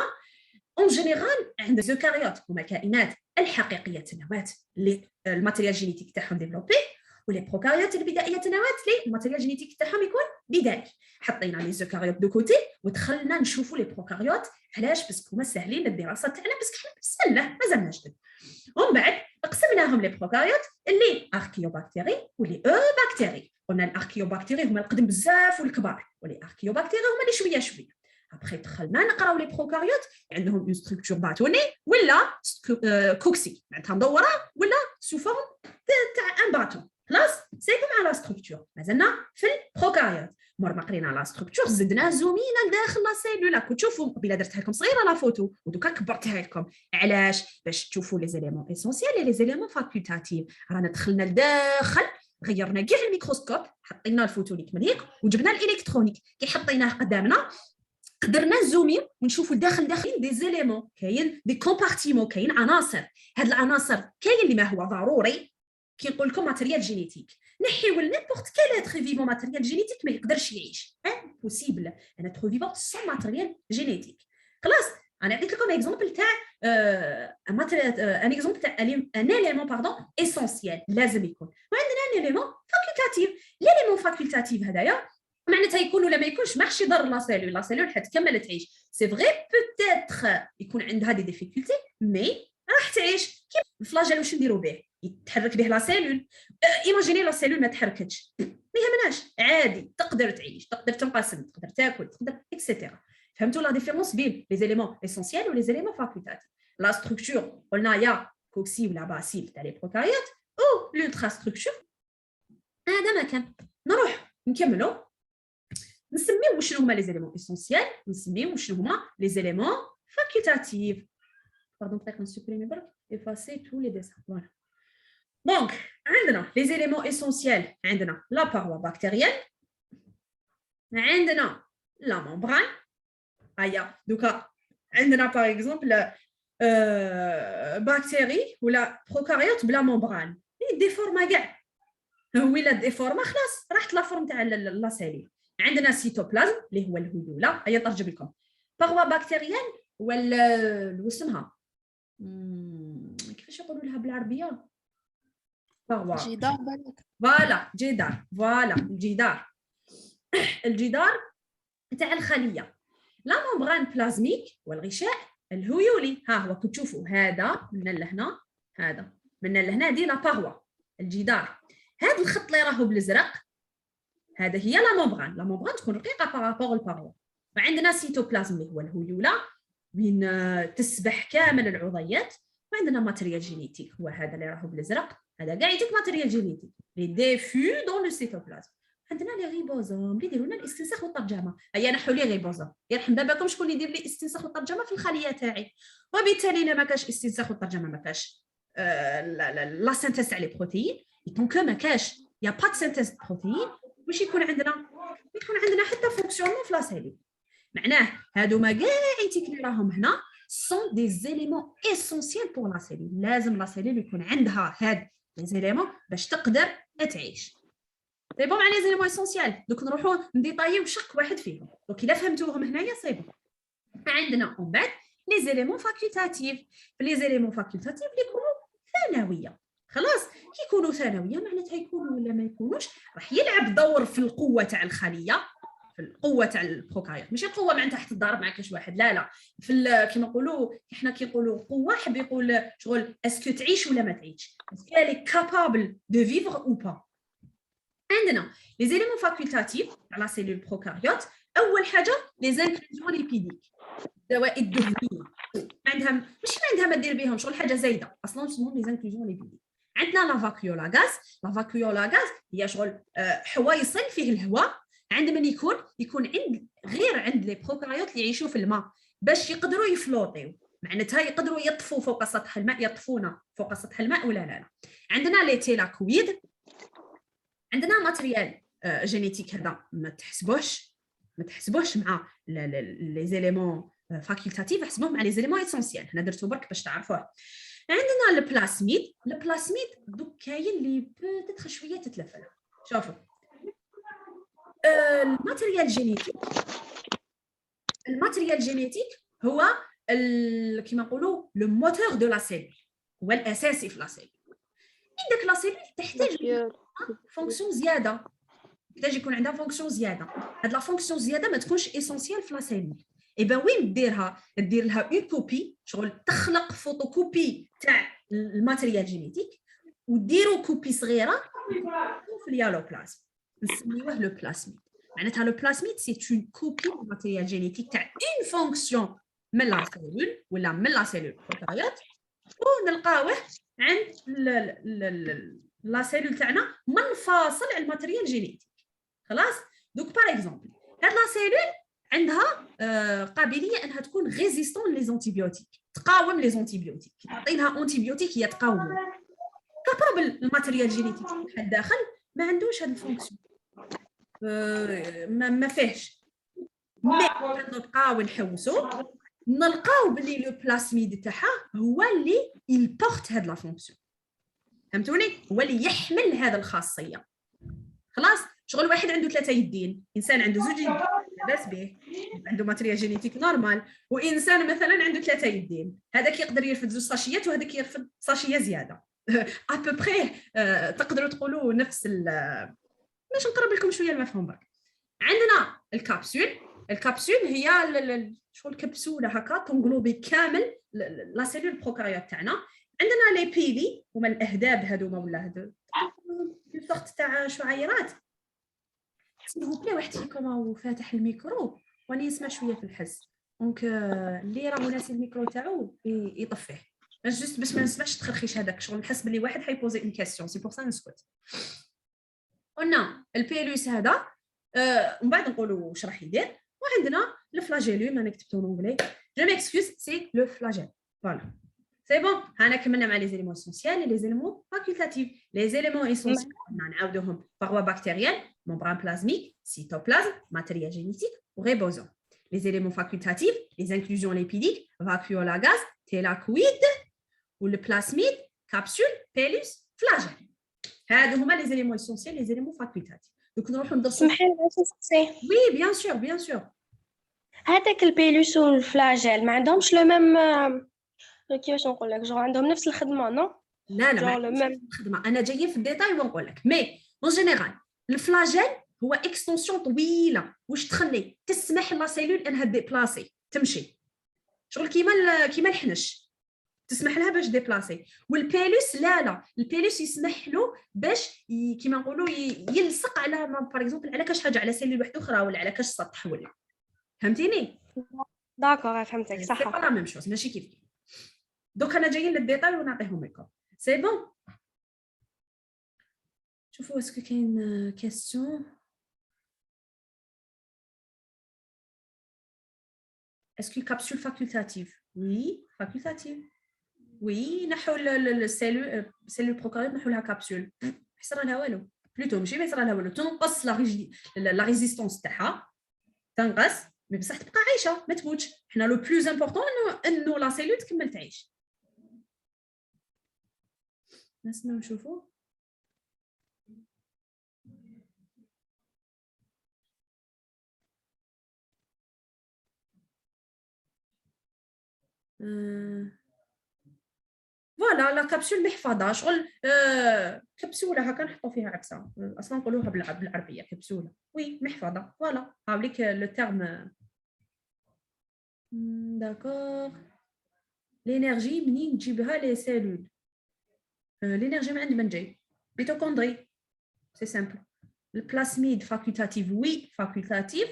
اون جينيرال عند الزوكاريوت هما كائنات الحقيقيه النواه اللي الماتيريال جينيتيك تاعهم ديفلوبي ولي بروكاريوت البدائيه النواه اللي الماتيريال جينيتيك تاعهم يكون بدائي حطينا لي زوكاريوت دو كوتي ودخلنا نشوفوا لي بروكاريوت علاش باسكو هما ساهلين الدراسه تاعنا باسكو حنا بسله مازال نجدد ومن بعد قسمناهم لي بروكاريوت اللي اركيوباكتيري واللي باكتيري قلنا الاركيوباكتيري هما القدم بزاف والكبار واللي اركيوباكتيري هما اللي شويه ابخي دخلنا نقراو لي بروكاريوت عندهم اون ستركتور باتوني ولا كوكسي معناتها مدوره ولا سو فورم تاع ان باتون خلاص سي مع لا ستركتور مازلنا في البروكاريوت مور ما قرينا لا ستركتور زدنا زومينا لداخل لا سيلول كنت تشوفوا قبيله درتها لكم صغيره لا فوتو ودوكا كبرتها لكم علاش باش تشوفوا لي زيليمون اسونسيال لي زيليمون فاكولتاتيف رانا دخلنا لداخل غيرنا كاع الميكروسكوب حطينا الفوتونيك من هيك وجبنا الالكترونيك كي حطيناه قدامنا قدرنا نزومي ونشوفوا داخل دي زيليمون كاين دي كومبارتيمون كاين عناصر هاد العناصر كاين اللي ما هو ضروري كي نقول لكم ماتريال جينيتيك نحيو نيمبورت كال اتر فيفون ماتريال جينيتيك ما يقدرش يعيش امبوسيبل ان اتر فيفون سون ماتريال جينيتيك خلاص انا عطيت لكم اكزومبل تاع ان اكزومبل تاع ان اليمون باردون اسونسيال لازم يكون وعندنا ان اليمون فاكولتاتيف اليمون فاكولتاتيف هذايا معناتها يكون ولا ما يكونش ما راحش يضر لا سيلول حتكمل تعيش سي فغي بوتيتر يكون عندها دي ديفيكولتي مي راح تعيش كيف الفلاجيل واش نديروا به يتحرك به لا سيلول ايماجيني لا سيلول ما تحركتش ما يهمناش عادي تقدر تعيش تقدر تنقسم تقدر تاكل تقدر اكسيتيرا فهمتوا لا ديفيرونس بين لي زيليمون اسونسيال ولي زيليمون فاكولتاتيف لا ستركتور قلنا يا كوكسي ولا باسيل تاع لي بروكاريوت او لولترا ستركتور هذا ما كان نروح نكملوا نسميو شنو هما لي زيليمون اسونسيال نسميو شنو هما لي زيليمون فاكولتاتيف باردون peut-être نسوبريمي برك effacer tous les dessins voilà donc عندنا les éléments essentiels عندنا la paroi bactérienne عندنا la membrane هيا دوكا عندنا par exemple بكتيري ولا بروكاريوت بلا ممبران ديفورما كاع ولا ديفورما خلاص راحت لا فورم تاع لا سيلول عندنا سيتوبلازم اللي هو الهيوله هيا ترجم لكم paroi bactérienne ولا اسمها كيفاش يقولوا لها بالعربيه جدار بالك فوالا جدار فوالا الجدار تاع الخليه لا ممبران بلازميك والغشاء الهيولي ها هو كتشوفوا هذا من لهنا هذا من لهنا دي لا باروا الجدار هذا الخط اللي راهو بالازرق هذا هي لا ممبران تكون رقيقه بارابور الباروا وعندنا سيتوبلازم اللي هو الهيوله وين تسبح كامل العضيات وعندنا ماتريال جينيتيك هو هذا اللي راهو بالازرق هذا كاع يعطيك ماتريال جينيتيك لي ديفو دون لو سيتوبلازم عندنا لي ريبوزوم اللي يديروا لنا الاستنساخ والترجمه هيا نحوا لي ريبوزوم يرحم باباكم شكون اللي يدير لي الاستنساخ والترجمه في الخليه تاعي وبالتالي الا ما كاش استنساخ والترجمه ما كاش لا سينتيز تاع لي بروتيين دونك ما كاش يا با دو سينتيز بروتيين واش يكون عندنا حتى فونكسيونمون في لا سيلول معناه هادو ما كاع عيتيك اللي راهم هنا سون دي زيليمون اسونسيال بور لا سيلول لازم لا سيلول يكون عندها هاد لي زيليمون باش تقدر تعيش سي بون مع لي زيليمون اسونسيال دوك نروحوا نديطايو شق واحد فيهم دوك الا فهمتوهم هنايا سي بون عندنا من بعد لي زيليمون فاكولتاتيف لي زيليمون فاكولتاتيف اللي يكونوا ثانويه خلاص كي يكونوا ثانويه معناتها يكونوا ولا ما يكونوش راح يلعب دور في القوه تاع الخليه في القوه تاع البروكاريوت ماشي القوه معناتها حتى تضارب مع كاش واحد لا في كيما نقولوا حنا كي نقولوا قوه حب يقول شغل اسكو تعيش ولا ما تعيش اسكو لي كابابل دو فيفر او با عندنا لي زيليمون فاكولتاتيف على سيلول بروكاريوت اول حاجه لي زانكلوزيون ليبيديك الزوائد الدهنيه عندها ماشي ما عندها ما دير بهم شغل حاجه زايده اصلا اسمهم لي زانكلوزيون ليبيديك عندنا لا فاكيولا غاز هي شغل حويصل فيه الهواء عندما يكون عند لي بروكاريوت اللي يعيشوا في الماء باش يقدروا يفلوطيو معناتها يقدروا يطفوا فوق سطح الماء يطفونا فوق سطح الماء ولا لا عندنا لي تيلاكويد عندنا ماتريال جينيتيك هذا ما تحسبوش مع لي زيليمون فاكولتاتيف حسبوه مع لي زيليمون اسونسيال هنا درتو برك باش تعرفوه عندنا البلاسميد دوك كاين اللي بوتيتر شويه تتلف له شوفوا الماتريال جينيتيك هو كيما نقولوا لو موتور دو لا سيلول هو الاساسي في لا سيلول عندك لا سيلول تحتاج فونكسيون زياده تحتاج يكون عندها فونكسيون زياده هاد لا فونكسيون زياده ما تكونش اسونسيال في لا سيلول ايبا وين دير لها اون كوبي شغل تخلق فوتوكوبي تاع الماتريال جينيتيك وديروا كوبي صغيره في اليالوبلازم نسميوه لو بلاسميد معناتها لو بلاسميد سي اون كوبي دو ماتريال جينيتيك تاع اون فونكسيون من لا سيلول ولا من لا سيلول بروكاريوت ونلقاوه عند لا سيلول تاعنا منفصل على الماتريال جينيتيك. خلاص دوك باغ اكزومبل هاد لا سيلول عندها قابليه انها تكون ريزيستون لي زونتيبيوتيك، تقاوم لي زونتيبيوتيك. تعطي لها اونتيبيوتيك هي تقاوم. كبروبل الماتريال جينيتيك تاع الداخل ما عندوش هاد الفونكسيون، ما فيهش. مي نبقاو نحوسو نلقاو بلي لو بلاسميد تاعها هو اللي يلبورت هاد لا فونكسيون. فهمتوني؟ هو اللي يحمل هذه الخاصيه. خلاص شغل واحد عنده 3 يدين، انسان عنده 2 يدين لاباس به، عنده ماتريال جينيتيك نورمال، وانسان مثلا عنده 3 يدين، هذاك يقدر يرفد 2 ساشيات وهذاك يرفد ساشيه زياده. ابوبري تقدروا تقولوا نفس باش نقرب لكم شويه المفهوم برك. عندنا الكابسول هي شغل كبسوله هكا تنغلوبي كامل لا سيلول بروكاريوت تاعنا. عندنا لي بيلي هما الاهداب هذوما ولا هذو سورت تاع شعيرات. سيبو بلي واحد فيكم هو فاتح الميكرو واني نسمع شويه في الحس، دونك اللي راه ناسي الميكرو تاعو يطفيه باش ما نسمعش تخرخيش هذاك. شغل نحس بلي واحد حيبوزي اون كاستيون سي بور سا نسكت. قلنا البيلوس هذا ومن بعد نقولوا واش راح يدير. وعندنا الفلاجيلوم انا كتبته بالانجلي، جو ميكسكوز سي لو فلاجيل. فوالا سي بون. هانا كملنا مع لي زيليمون اسونسيال لي زيليمون فاكولتاتيف. لي زيليمون اسونسيال نعاودوهم باغوا بكتيريال، ممبران بلازميك، سيتوبلازم، ماتريال جينيتيك وريبوزوم. لي زيليمون فاكولتاتيف لي انكلوزيون ليبيديك، فاكيولا غاز، تيلاكويد والبلاسميد، كابسول، بيلوس، فلاجيل. هادو هما لي زيليمون اسونسيال لي زيليمون فاكولتاتيف. دوك نروحو ندرسو. سمحي لي نسقسي، وي بيان سور بيان سور. هذاك البيلوس والفلاجيل ما عندهمش لو ميم كيفاش نقول لك، جو عندهم نفس الخدمه نو؟ لا جو لو ما ميم الخدمه انا جايه في الديتاي ونقول لك. مي اون جينيرال الفلاجيل هو اكستنسيون طويله واش تخلي تسمح لا سيلول انها ديبلاسي تمشي، شغل كيما الحنش تسمح لها باش ديبلاسي. والبيلوس لا البيلوس يسمح له باش كيما نقولوا يلصق على باغ اكزومبل على كاش حاجه، على سيلول واحده اخرى ولا على كاش سطح ولا. فهمتيني؟ داكور فهمتك سي صح. با لا ميم شوز ماشي كيف. دوك انا جايين للديتاي ونعطيهم لكم. سي بون. شوفوا اسكو كاين كاستيون. اسكو كابسول فاكولتاتيف؟ وي فاكولتاتيف. وي نحو السيلول بروكاريوت نحو لها كابسول، ما يصرى لها والو، بلوتو ماشي ما يصرى لها والو، تنقص لا ريزيستونس تاعها تنقص، مي بصح تبقى عايشه ما تموتش. حنا لو بلوز امبورطون انه لا سيلول تكمل تعيش. نسمعوا نشوفوا. فوالا لا كابسول محفظه، شغل كبسوله هكا نحطوا فيها عكسه، اصلا نقولوها بالعربيه كبسوله. وي محفظه. فوالا هاوليك لو تيرم. داكور. لينيرجي منين تجيبها لي سيلول؟ لينيرجي من عند من جاي؟ ميتوكوندري. سي سامبل. البلاسميد فاكولتاتيف. وي فاكولتاتيف.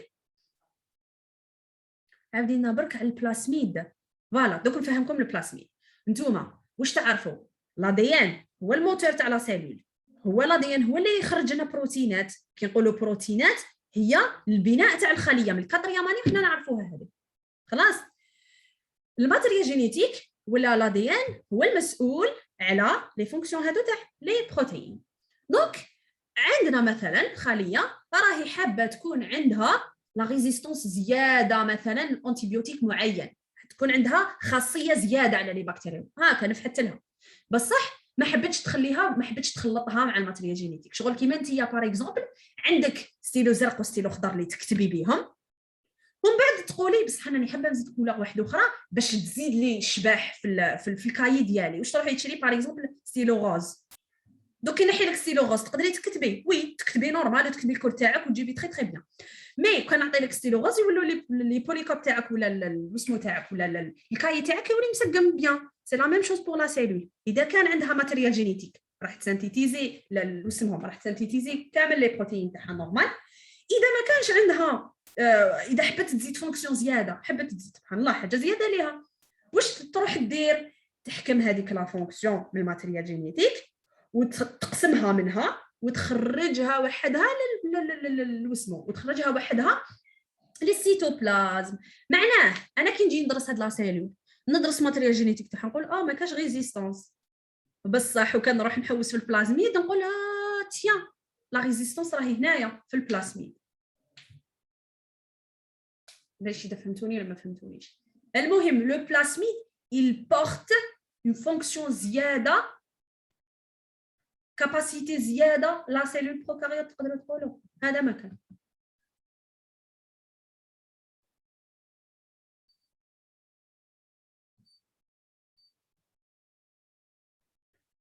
عاودينا برك على البلاسميد. فوالا دوك نفهمكم البلاسميد. نتوما واش تعرفوا؟ لاديان هو الموتور تاع لا سيلول، هو لاديان هو اللي يخرج لنا بروتينات. كي نقولوا بروتينات هي البناء تاع الخليه، من الكاترياماني حنا نعرفوها هذه. خلاص الماتريال جينيتيك ولا لاديان هو المسؤول على لي فونكسيون هادو تاع لي بروتين. دونك عندنا مثلا خليه راهي حابه تكون عندها لا ريزيستونس زياده، مثلا انتيبيوتيك معين تكون عندها خاصيه زياده على لي بكتيريا، هاكا نفحت لها بصح ما حبتش تخليها، ما حبتش تخلطها مع الماتريال جينيتيك. شغل كيما انت يا باغ اكزومبل عندك ستيلو زرق وستيلو خضر اللي تكتبي بيهم، ومن بعد تقولي بصح انا حابه نزيد كولور واحده اخرى باش تزيد لي الشباح في الكاي ديالي. واش تروحي تشري باغ اكزومبل ستيلو غوز، دوك ينحي لك ستيلو غوز تقدري تكتبي، وي تكتبي نورمال وتكتبي الكود تاعك وتجيبي تري تري بيان. مي كان نعطي لك ستيلو غوز يولوا لي بوليكوب تاعك ولا الاسمو تاعك ولا الكاي تاعك يولي مسقم بيان. سي لا ميم شوز بور لا سيلول. اذا كان عندها ماتريال جينيتيك راح تسنتيزي اسمهم راح تسنتيزي كامل لي بروتين تاعها نورمال. اذا ما كانش عندها اذا حبت تزيد فونكسيون زياده، حبت تزيد سبحان الله حاجه زياده ليها، واش تروح دير؟ تحكم هذيك لا فونكسيون من الماتريال جينيتيك وتقسمها منها وتخرجها وحدها للوسمو وتخرجها وحدها للسيتوبلازم. معناه انا كي نجي ندرس هاد لا سيلول ندرس ماتريال جينيتيك تاعها نقول ما كاش ريزيستانس بصح، وكنروح نحوس في البلازميد نقول تيان لا ريزيستانس راهي هنايا في البلازميد. باش اذا فهمتوني ولا ما فهمتونيش. المهم لو بلازميد il porte une fonction زياده كاباسيتي زياده لا سيلول بروكاريوت تقدروا تقولوا هذا ما كان.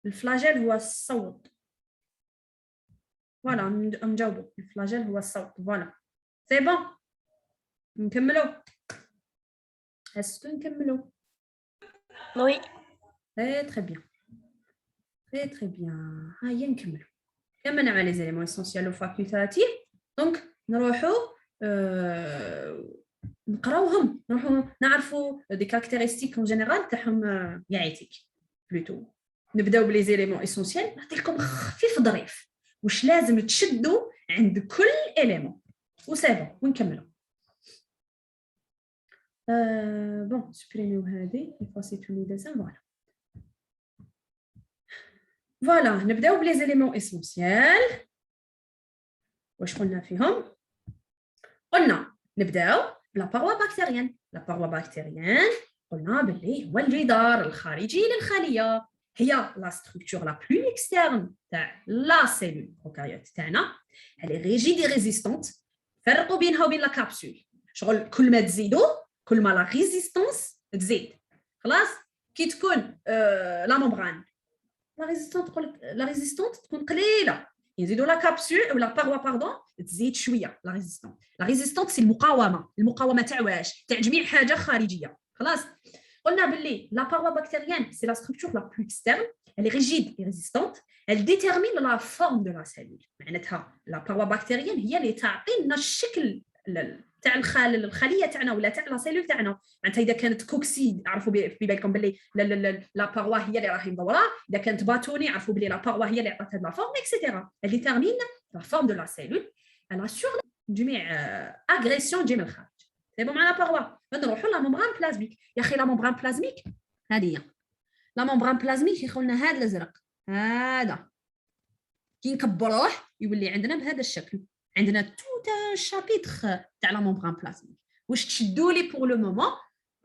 الفلاجيل هو الصوت. فوالا نجاوبوا الفلاجيل هو الصوت. فوالا سي بون نكملوا. اسكو نكملوا؟ وي تري بيان تري بيان. هيا نكملوا. كملنا على لي زيليمون اسونسيال و فاكولتاتيف. دونك نروحوا نقراوهم، نروحوا نعرفوا دي كاركتيرستيك اون جينيرال تاعهم يعيتيك بلوتو. نبداو بلي زيليمون اسونسيال. نعطيكم خفيف ظريف واش لازم تشدوا عند كل اليمون وسافا ونكملوا. بون سبريميو هذه نفاسيتو لي ديزان. فوالا فوالا نبداو بلي زيليمون اسونسيال. واش قلنا فيهم؟ قلنا نبداو بلا باروا بكتيريان. لا باروا بكتيريان قلنا باللي هو الجدار الخارجي للخليه، هي لا ستركتور لا بلو اكسترن تاع لا سيلول بروكاريوت تاعنا. elle est rigide et résistante. فرقوا بينها وبين لا كابسول. شغل كل ما تزيدوا كل ما لا ريزيستانس تزيد. خلاص كي تكون لا ممبران لا ريزيستانت تكون قليله، يزيدوا لا كابسول ولا باروا باردون تزيد شويه لا ريزيستانت. لا ريزيستانت سي المقاومه تاع واش؟ تاع جميع حاجه خارجيه. خلاص قلنا باللي لا باروا بكتيريان سي لا ستركتور لا بلو اكسترن. elle est rigide et résistante. elle détermine la forme de la cellule. معناتها لا باروا بكتيريان هي اللي تعطينا الشكل تاع الخليه تاعنا ولا تاع لا سيلول تاعنا. معناتها اذا كانت كوكسيد عرفوا في بالكم باللي لا باروا هي اللي راهي مدوره، اذا كانت باتوني عرفوا باللي لا باروا هي اللي عطات هذه لا فورم اكسيتيرا. elle détermine la forme de la cellule. elle assure جميع اغريسيون تجي من الخارج. سي بون مع لا باروا. نروحوا لا ممبران بلازميك. يا اخي لا ممبران بلازميك هذه هي لا ممبران بلازميك. يخولنا هذا الازرق هذا كي نكبروه يولي عندنا بهذا الشكل. عندنا توت شابيتر تاع لا ممبران بلازميك. واش تشدوا لي بور لو مومون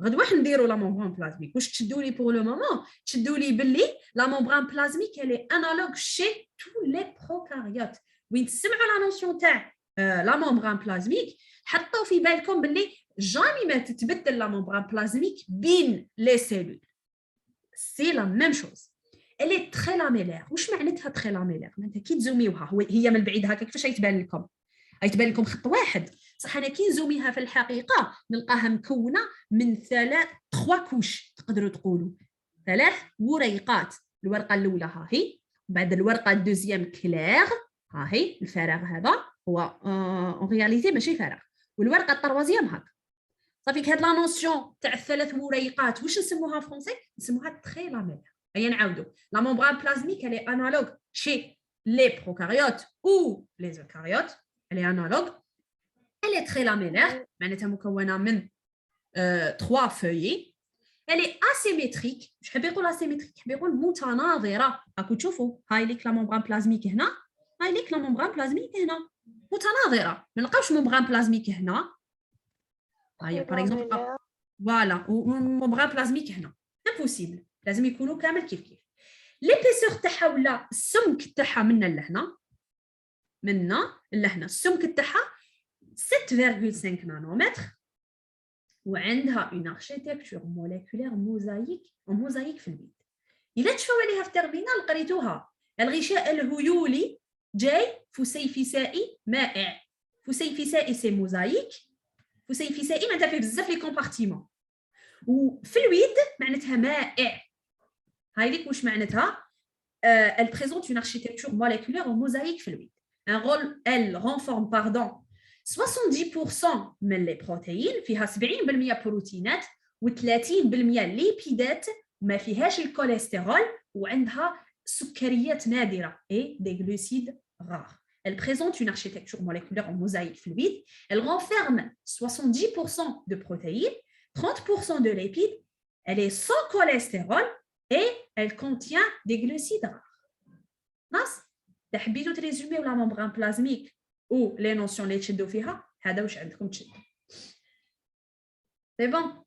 غدوه نديروا لا ممبران بلازميك. واش تشدوا لي بور لو مومون؟ تشدوا لي باللي لا ممبران بلازميك elle est analogue chez tous les prokaryotes. وين تسمعوا لا نوسيون تاع لا ممبران بلازميك حطوا في بالكم باللي جامي ما تتبدل لا ممبران بلازميك بين لي سيلول. سي لا ميم شوز. elle est très lamellaire. واش معناتها très lamellaire؟ معناتها كي تزوميوها هي من بعيد هكا كيفاش يتبان لكم؟ يتبان لكم خط واحد صح. انا كي نزوميها في الحقيقه نلقاها مكونه من 3 كوش تقدروا تقولوا 3 وريقات. الورقه الاولى ها هي، بعد الورقه الدوزيام كلير ها هي الفراغ هذا هو اون رياليتي ماشي فراغ، والورقه الطروازيام هكا صافي. هاد لا نوسيون تاع 3 وريقات واش نسموها فرونسي؟ نسموها تري لاميلير. هيا نعاودوا. لا ممبران بلازميك elle est analogue chez les prokaryotes ou les eucaryotes. elle est analogue. elle est très lamellaire. معناتها مكونه من 3 feuillets. elle est asymétrique. واش حاب يقول asymétrique؟ حاب يقول متناظره. راكم تشوفوا هاي ليك لا ممبران بلازميك هنا، هاي ليك لا ممبران بلازميك هنا متناظره. ما نلقاوش ممبران بلازميك هنا هاي باغ اكزومبل فوالا وممبران بلازميك هنا امبوسيبل. لازم يكونوا كامل كيف كيف. ليبيسور تاعها ولا السمك تاعها منا لهنا السمك تاعها 7.5 نانومتر. وعندها اون اركيتكتور موليكولير موزايك في البيت. الا تشوفوا عليها في التربينال قريتوها. الغشاء الهيولي جاي فسيفسائي مائع. فسيفسائي سي موزايك. فسيفسائي معناتها فيه بزاف لي كومبارتيمون، وفي الويد معناتها مائع. هاي ليك واش معناتها. elle présente une architecture moléculaire mosaïque fluide. un rôle elle renforme 70% من les protéines. فيها 70% بروتينات و30% ليبيدات ما فيهاش الكوليسترول، وعندها سكريات نادرة et des glucides rares. Elle présente une architecture moléculaire en mosaïque fluide. Elle renferme 70% de protéines, 30% de lipides. Elle est sans cholestérol et elle contient des glucides rares. ناس تحبيتوا تريزوميو لا ممبران بلازميك او لي نوسيون اللي تشدوا فيها هذا واش عندكم تشدوا. سي بون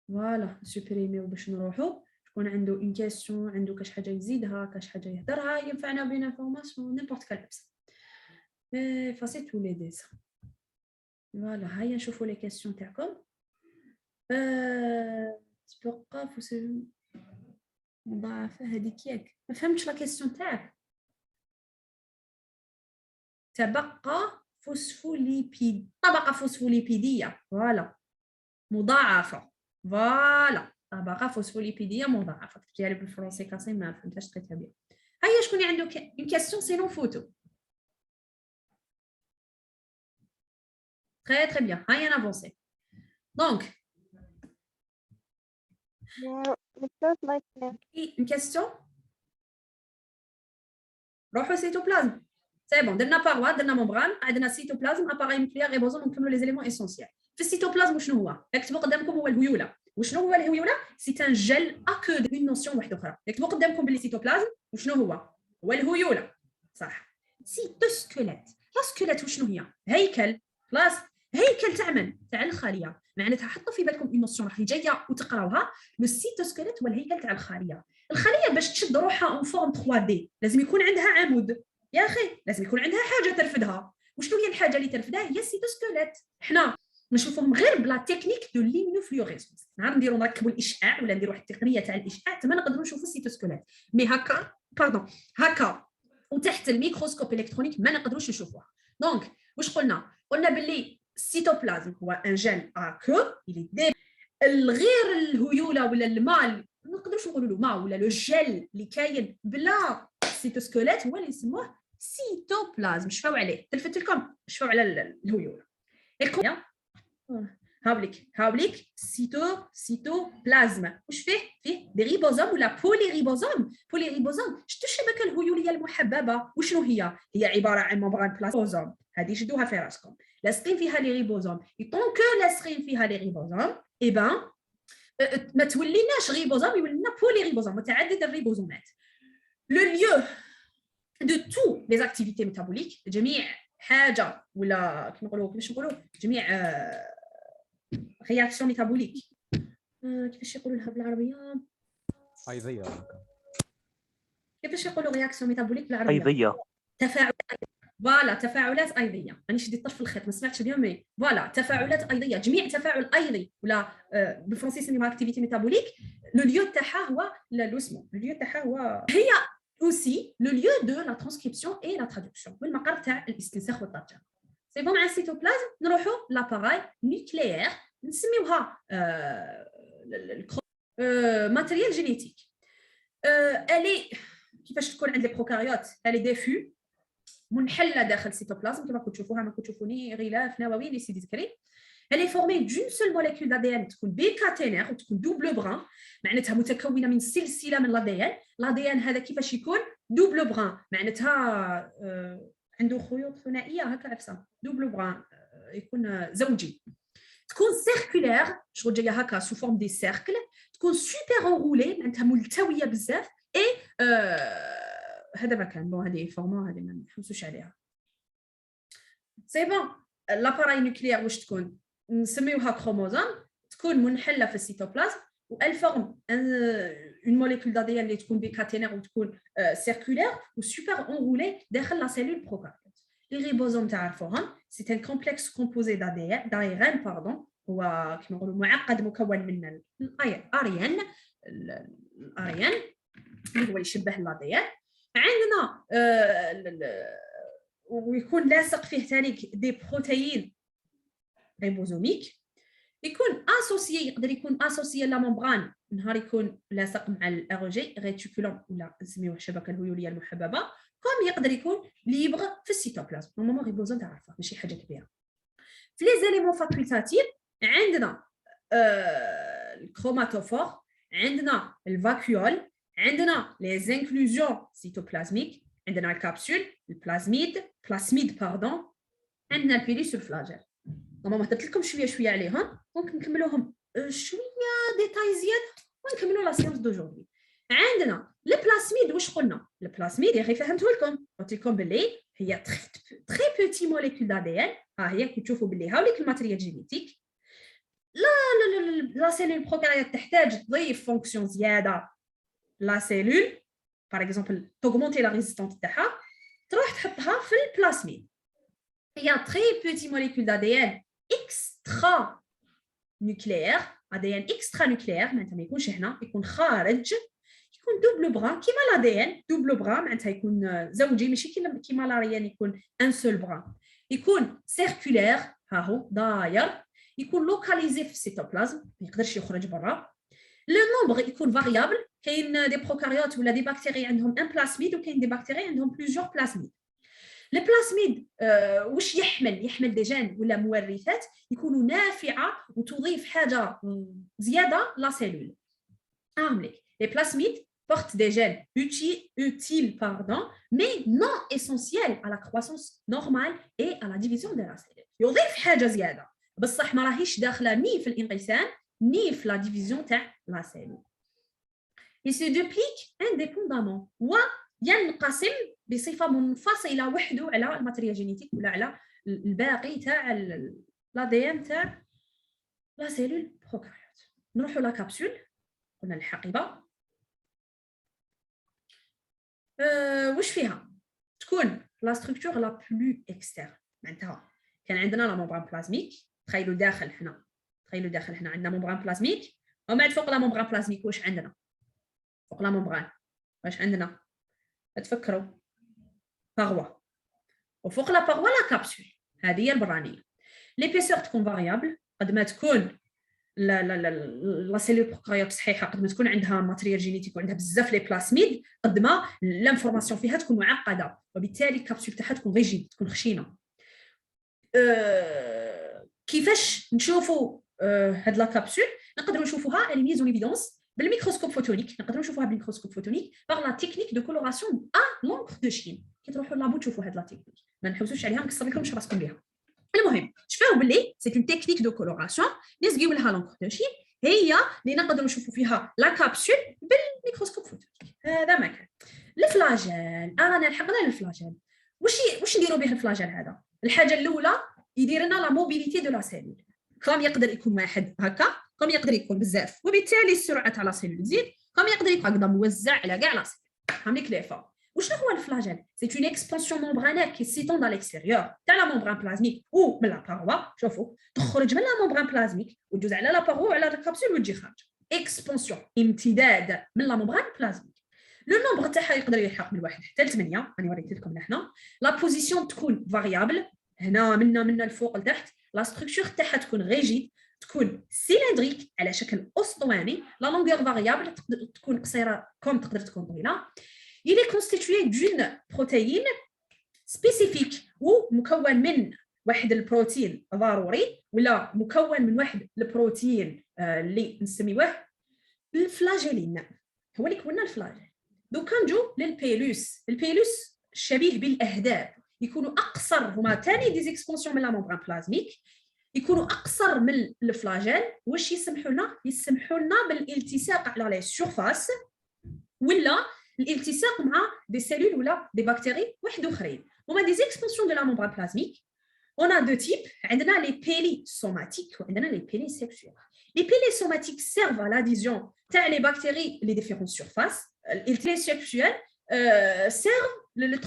فوالا سوبريميو باش نروحوا. شكون عنده اون كيسيون عنده كاش حاجه يزيدها كاش حاجه يهضرها ينفعنا بين انفورماسيون نيمبورت كال ابس فاسي تو لي ديز. فوالا هيا نشوفوا لي كيسيون تاعكم. تبقى مضاعفه هذيك ياك ما فهمتش لا كيسيون تاعك. تبقى فوسفوليبيد طبقه فوسفوليبيديه فوالا مضاعفه فوالا طبقه فوسفوليبيديه مضاعفه كتبتيها لي بالفرنسي كاسي ما فهمتهاش تري بيان. هيا شكون اللي عنده اون كيسيون سينو فوتو. تري تري بيان هيا نافونسي دونك اون كيسيون روحوا سيتوبلازم. سي بون درنا باروا درنا ممبران عندنا سيتوبلازم اباراي نوكليير ريبوزوم نكملوا لي زيليمون اسونسيال. في السيتوبلازم شنو هو؟ اكتبوا قدامكم هو الهيوله. وشنو هو الهيوله؟ سي ان جيل اكو اون نوسيون واحده اخرى. اكتبوا قدامكم باللي سيتوبلازم وشنو هو؟ هو الهيوله صح. سيتوسكيليت لا سكيليت وشنو هي؟ هيكل خلاص هيكل تاع من؟ تاع الخليه. معناتها حطوا في بالكم اون نوسيون راح جايه وتقراوها. لو سيتوسكيليت هو الهيكل تاع الخليه. الخليه باش تشد روحها اون فورم 3 دي لازم يكون عندها عمود يا اخي لازم يكون عندها حاجه ترفدها. وشنو هي الحاجه اللي ترفدها؟ هي السيتوسكيليت. حنا نشوفهم غير بلا تكنيك دو ليمينوفلوريسونس. نهار نديروا نركبوا الاشعاع ولا نديروا واحد التقنيه تاع الاشعاع تما نقدروا نشوفوا السيتوسكيليت مي هكا باردون هكا وتحت الميكروسكوب الكترونيك ما نقدروش نشوفوها. دونك واش قلنا باللي السيتوبلازم هو ان جين اكو اللي الغير الهيوله ولا الماء ما نقدروش نقولوا له ماء ولا لو جيل اللي كاين بلا سيتوسكيليت هو اللي يسموه سيتوبلازم. شفاو عليه تلفت لكم شفاو على الهيوله هاوليك سيتوبلازم واش فيه دي ريبوزوم ولا بوليريبوزوم. شفتوا الشبكه الهيوليه المحببه وشنو هي عباره عن ممبران بلازموزوم. هذه شدوها في راسكم لاصقين فيها لي ريبوزوم. طونك لاصقين فيها لي ريبوزوم اي بان ما توليناش ريبوزوم يولينا بوليريبوزوم متعدد الريبوزومات. لو ليو دو تو لي اكتيفيتي ميتابوليك جميع حاجه ولا كيفاش نقولوا جميع رياكسيون ميتابوليك كيفاش يقولوا لها بالعربيه ايضيه. كيفاش يقولوا رياكسيون ميتابوليك بالعربيه؟ ايضيه. تفاعلات فوالا تفاعلات ايضيه. راني شديت طرف الخيط ما سمعتش بيان مي فوالا تفاعلات ايضيه. جميع تفاعل ايضي ولا بالفرنسي يسموها اكتيفيتي ميتابوليك. لو ليو تاعها هو لو ليو تاعها هو هي aussi le lieu de la transcription et la traduction والمقر تاع الاستنساخ والترجمه. سي بون مع السيتوبلازم نروحوا لاباراي نوكليير نسميوها ماتريال جينيتيك. الي كيفاش تكون عند لي بروكاريوت الي ديفو منحله داخل السيتوبلازم كما كتشوفوها ما كتشوفوني غلاف نووي اللي سيدي ذكري. Elle est formée d'une seule molécule d'ADN تكون بيكاتينير وتكون دوبل بران معناتها متكونه من سلسله من الADN هذا كيفاش يكون دوبل بران معناتها عنده خيوط ثنائيه هكا عفسه دوبل بران يكون زوجي. تكون سيركولير شغل جايه هكا سو فورم دي سيركل. تكون سوبر اونغولي معناتها ملتويه بزاف اي هذا ما كان بون هذه فورما هذه ما نحوسوش عليها. سي بون لاباراي نوكليير واش تكون نسميوها كروموزوم تكون منحله في السيتوبلازم والفورم اون موليكول داديان اللي تكون بيكاتينير وتكون سيركولير وسوبر اونغولي داخل لا سيلول بروكاريوت. لي ريبوزوم تعرفوهم سي ان كومبلكس كومبوزي دايرين باردون هو كما نقولوا معقد مكون من الاريان اللي هو يشبه الاديان. عندنا ويكون لاصق فيه ثاني دي بروتيين ريبوزوميك يكون اسوسيي يقدر يكون اسوسيي لا ممبران نهار يكون لاصق مع الار جي ريتيكولوم ولا نسميوه الشبكه الهيوليه المحببه كوم يقدر يكون ليبر في السيتوبلازم. نورمالمون ريبوزوم تعرفها ماشي حاجه كبيره. في لي زيليمون فاكولتاتيف عندنا الكروماتوفور عندنا الفاكيول عندنا les inclusions cytoplasmiques، عندنا الكابسول، البلازميد باردون، عندنا البيليس والفلاجيل. نورمالمون هضرت لكم شويه عليهم، دونك نكملوهم شويه ديتاي زياده ونكملوا لا سيونس دوجوردي. عندنا البلازميد، واش قلنا؟ البلازميد يا اخي فهمته لكم، قلت لكم باللي هي تري بوتي موليكول داديان. ها هي كي تشوفوا باللي هاوليك الماتريال جينيتيك. لا سيلول بروكاريوت تحتاج تضيف فونكسيون زياده. لا سيلول باغ اكزومبل توغمونتي لا ريزيستانس تاعها، تروح تحطها في البلازميد. هي تري بوتي موليكول داديان اكسترا نوكليير، ADN اكسترا نوكليير معناتها ما يكونش هنا، يكون خارج، يكون دوبل بران كيما l'ADN. دوبل بران معناتها يكون زوجي، ماشي كيما لاريان يكون ان سول بران. يكون سيركولير، ها هو داير، يكون لوكاليزي في السيتوبلازم، ما يقدرش يخرج برا. لو نومبر يكون فاريابل، كاين دي بروكاريوت ولا دي بكتيري عندهم ان بلازميد وكاين دي بكتيري عندهم بليزيور بلازميد. البلازميد واش يحمل دي جين ولا مورثات يكونوا نافعه وتضيف حاجه زياده لا سيلول. لك les plasmides portent des gènes utiles mais non essentiels à la croissance normale et à la division de la cellule. يضيف حاجه زياده بصح ما راهيش داخله ني في الانقسام ني في لا ديفيزيون تاع لا سيلول. Il se duplique indépendamment وينقسم بصفه منفصله وحده على الماتريال جينيتيك ولا على الباقي تاع الADN تاع لا سيلول بروكاريوت. نروحوا لا كابسول، قلنا الحقيبه. واش فيها؟ تكون لا ستركتور لا بلو اكسترن، معناتها كان عندنا لا ممبران بلازميك. تخيلوا داخل هنا عندنا ممبران بلازميك، ومن بعد فوق لا ممبران بلازميك واش عندنا؟ فوق لا ممبران واش عندنا؟ تفكروا باغوا، وفوق لا باغوا لا كابسول، هذه هي البرانيه. ليبيسور تكون فاريابل، قد ما تكون لا سيلول بروكاريوت صحيحه قد ما تكون عندها ماتريال جينيتيك وعندها بزاف لي بلاسميد، قد ما لانفورماسيون فيها تكون معقده، وبالتالي الكابسول تاعها تكون ريجيد، تكون خشينه. كيفاش نشوفوا هاد لا كابسول؟ نقدروا نشوفوها لي ميز اون ايفيدونس بالميكروسكوب فوتونيك، نقدروا نشوفوها بالميكروسكوب فوتونيك باغ لا تكنيك دو كولوراسيون لونكر دو شين. كي تروحوا لابو تشوفوا هاد لا تكنيك، ما نحوسوش عليها، نكسر لكمش راسكم بها. المهم شفاو باللي سي اون تكنيك دو كولوراسيون نسقيو لها لونكر دو شين، هي اللي نقدروا نشوفوا فيها لا كابسول بالميكروسكوب فوتونيك. هذا ما كان. الفلاجيل، انا لحقنا للفلاجيل. واش نديروا به الفلاجيل هذا؟ الحاجه الاولى يدير لنا لا موبيليتي دو لا سيلول. كم يقدر يكون واحد هكا، كم يقدر يكون بزاف، وبالتالي السرعه تاع لا سيلول تزيد، كم يقدر يبقى هكذا موزع على كاع لا سيلول. فهمتك لي فا؟ وشنو هو الفلاجيل؟ سي اون اكسبانسيون ممبرانير كي سيتون dans l'extérieur تاع لا ممبران بلازميك او من لا باروا. شوفوا تخرج من لا ممبران بلازميك وتجوز على لا باروا وعلى الكابسول وتجي خارج. اكسبانسيون، امتداد من لا ممبران بلازميك. لو نومبر تاعها يقدر يلحق من 1 حتى ل 8. راني وريت لكم هنا. لا بوزيسيون تكون فاريابل، هنا من الفوق لتحت. لا ستركتور تاعها تكون ريجيد، تكون سيلندريك على شكل اسطواني. لا لونغور فاريابل، تكون قصيره كوم تقدر تكون طويله. Il est constitué d'une protéine spécifique ومكون من واحد البروتين ضروري ولا مكون من واحد البروتين اللي نسميوه الفلاجيلين، هو اللي كون الفلاجيل. دوكا نجو للبيلوس. البيلوس شبيه بالاهداب، يكونوا اقصر، هما ثاني دي زيكسبونسيون من لا ممبران بلازميك، يكونوا اقصر من الفلاجيل. واش يسمحوا لنا بالالتصاق على لي سورفاس ولا الالتصاق مع دي سيلول ولا دي بكتيري واحد اخرين. هما دي زيكسبونسيون دو لا ممبران بلازميك. On a deux types. عندنا les pélisomatiques وعندنا les pélisexuels. Les pélisomatiques servent à l'adhésion تاع les bactéries les différentes surfaces. Les pélisexuels servent le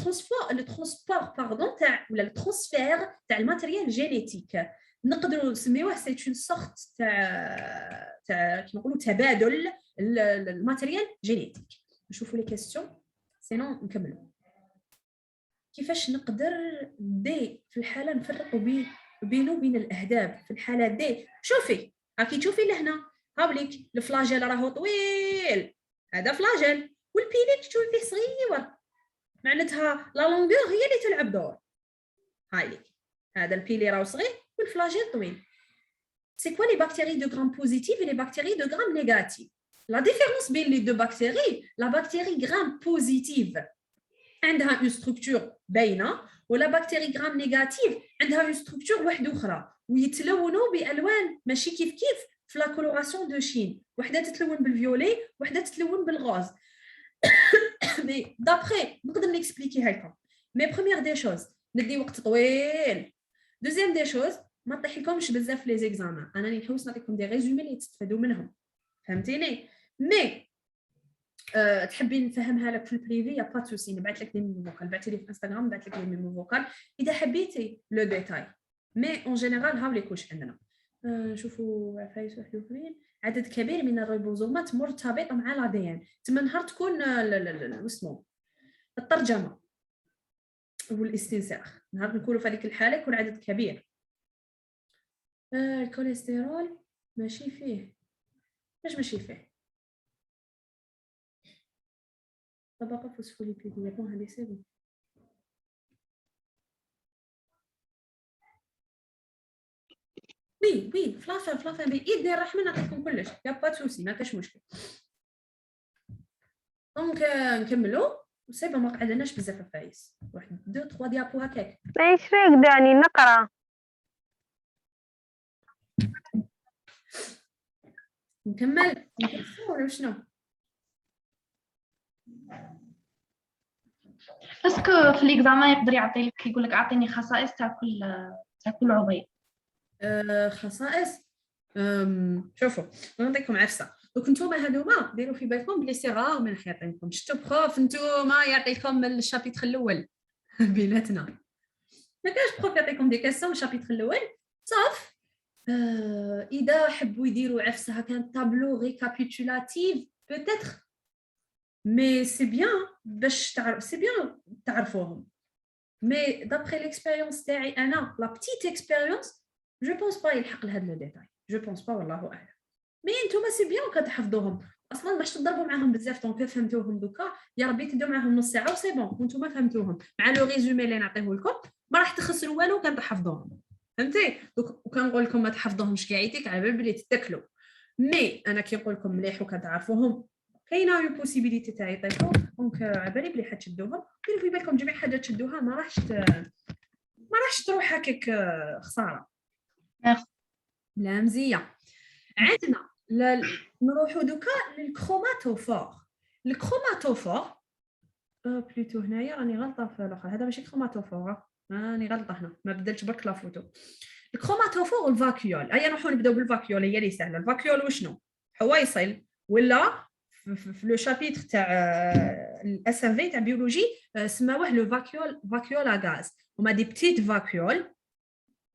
transport تاع ولا le transfert تاع الماتيريال جينيتيك. نقدروا نسميوه سي اون سورت تاع كيما نقولوا تبادل الماتيريال جينيتيك. نشوفوا لي كيسيون سينو نكملوا. كيفاش نقدر دي في الحاله نفرقوا بينه وبين الاهداب؟ في الحاله دي شوفي هاكي تشوفي لهنا هابليك الفلاجيل راهو طويل، هذا فلاجيل، والبيلي تشوفي فيه صغير، معناتها لا لونغور هي اللي تلعب دور. هاي ليك هذا البيلي راهو صغير والفلاجيل طويل. سي كوا لي بكتيري دو غرام بوزيتيف et les bactéries de gram négatif. La différence بين les deux bactéries, la bactérie gram positive عندها une structure باينه ولا bactérie gram négative عندها une structure واحده اخرى ويتلونوا بالوان ماشي كيف في لا كولوراسيون دو شين، وحده تتلون بالفيولي وحده تتلون بالغاز. مي دابخي نقدر نكسبليكيها لكم. مي بروميير دي شوز ندي وقت طويل. دوزيام دي شوز ما نطيح لكمش بزاف لي زيكزامان، انا نحوس نعطيكم دي ريزومي اللي تستفادوا منهم، فهمتيني؟ مي تحبين نفهمها لك في البريفي يا با سوسي، نبعث لك لي ميمو فوكال، بعثي لي في انستغرام نبعث لك لي ميمو فوكال اذا حبيتي لو ديتاي. مي اون جينيرال هاو لي كوش عندنا. نشوفوا عفايس واحد اخرين. عدد كبير من الريبوزومات مرتبطه مع لا دي ان. تما نهار تكون اسمه الترجمه والاستنساخ، نهار نكونوا في هذيك الحاله يكون عدد كبير. الكوليسترول ماشي فيه، ماشي فيه طبقه فوسفوليبيديه. بون هذه سي بون. وي فلافين باذن الرحمن نعطيكم كلش، يا با سوسي ما كاش مشكل. دونك نكملوا سي بون. ما قعدناش بزاف عفايس، واحد 2 3 ديابو هكاك. ماشي فيك داني نقرا. نكمل ولا شنو؟ اسكو في ليكزامان يقدر يعطي لك يقول لك اعطيني خصائص تاع كل عضو؟ خصائص. شوفوا نعطيكم عفسه. دوك نتوما هذوما ديروا في بالكم بلي سي راه من حيط لكم. شفتوا بروف نتوما يعطي لكم الشابيتر الاول بيناتنا، ما كاش بروف يعطيكم دي كيسيون الشابيتر الاول صافي. اذا حبوا يديروا عفسه هكا تابلو ريكابيتولاتيف بوتيتر، مي سي بيان باش تعرف سي بيان تعرفوهم. مي دابخي ليكسبيريونس تاعي انا لا بتيت اكسبيريونس جو بونس با يلحق لهذا لو ديتاي، جو بونس با والله اعلم. مي نتوما سي بيان كتحفظوهم اصلا باش تضربوا معاهم بزاف. دونك فهمتوهم دوكا يا ربي تديو معاهم نص ساعه وسي بون وانتوما فهمتوهم مع لو ريزومي اللي نعطيه لكم. ما راح تخسروا والو كان تحفظوهم، فهمتي؟ دوك وكنقول لكم ما تحفظوهمش كاعيتيك على بال بلي تتكلوا. مي انا كنقول لكم مليح وكتعرفوهم كاينه اون بوسيبيليتي تاع يطيحوا. دونك على بالي بلي حتشدوهم. ديروا في بالكم جميع حاجه تشدوها ما راحش تروح هكاك خساره. لا مزيه. عندنا نروحوا دوكا للكروماتوفور. الكروماتوفور بلوتو هنايا راني غلطه في الاخر، هذا ماشي كروماتوفور، راني غلطه هنا ما بدلتش برك لا فوتو. الكروماتوفور والفاكيول. هيا نروحوا نبداو بالفاكيول، هي اللي سهله. الفاكيول وشنو؟ حويصل ولا في لو شابيتر تاع الاس اف في تاع بيولوجي سماوه لو فاكيول ا غاز. هما دي بتيت فاكيول.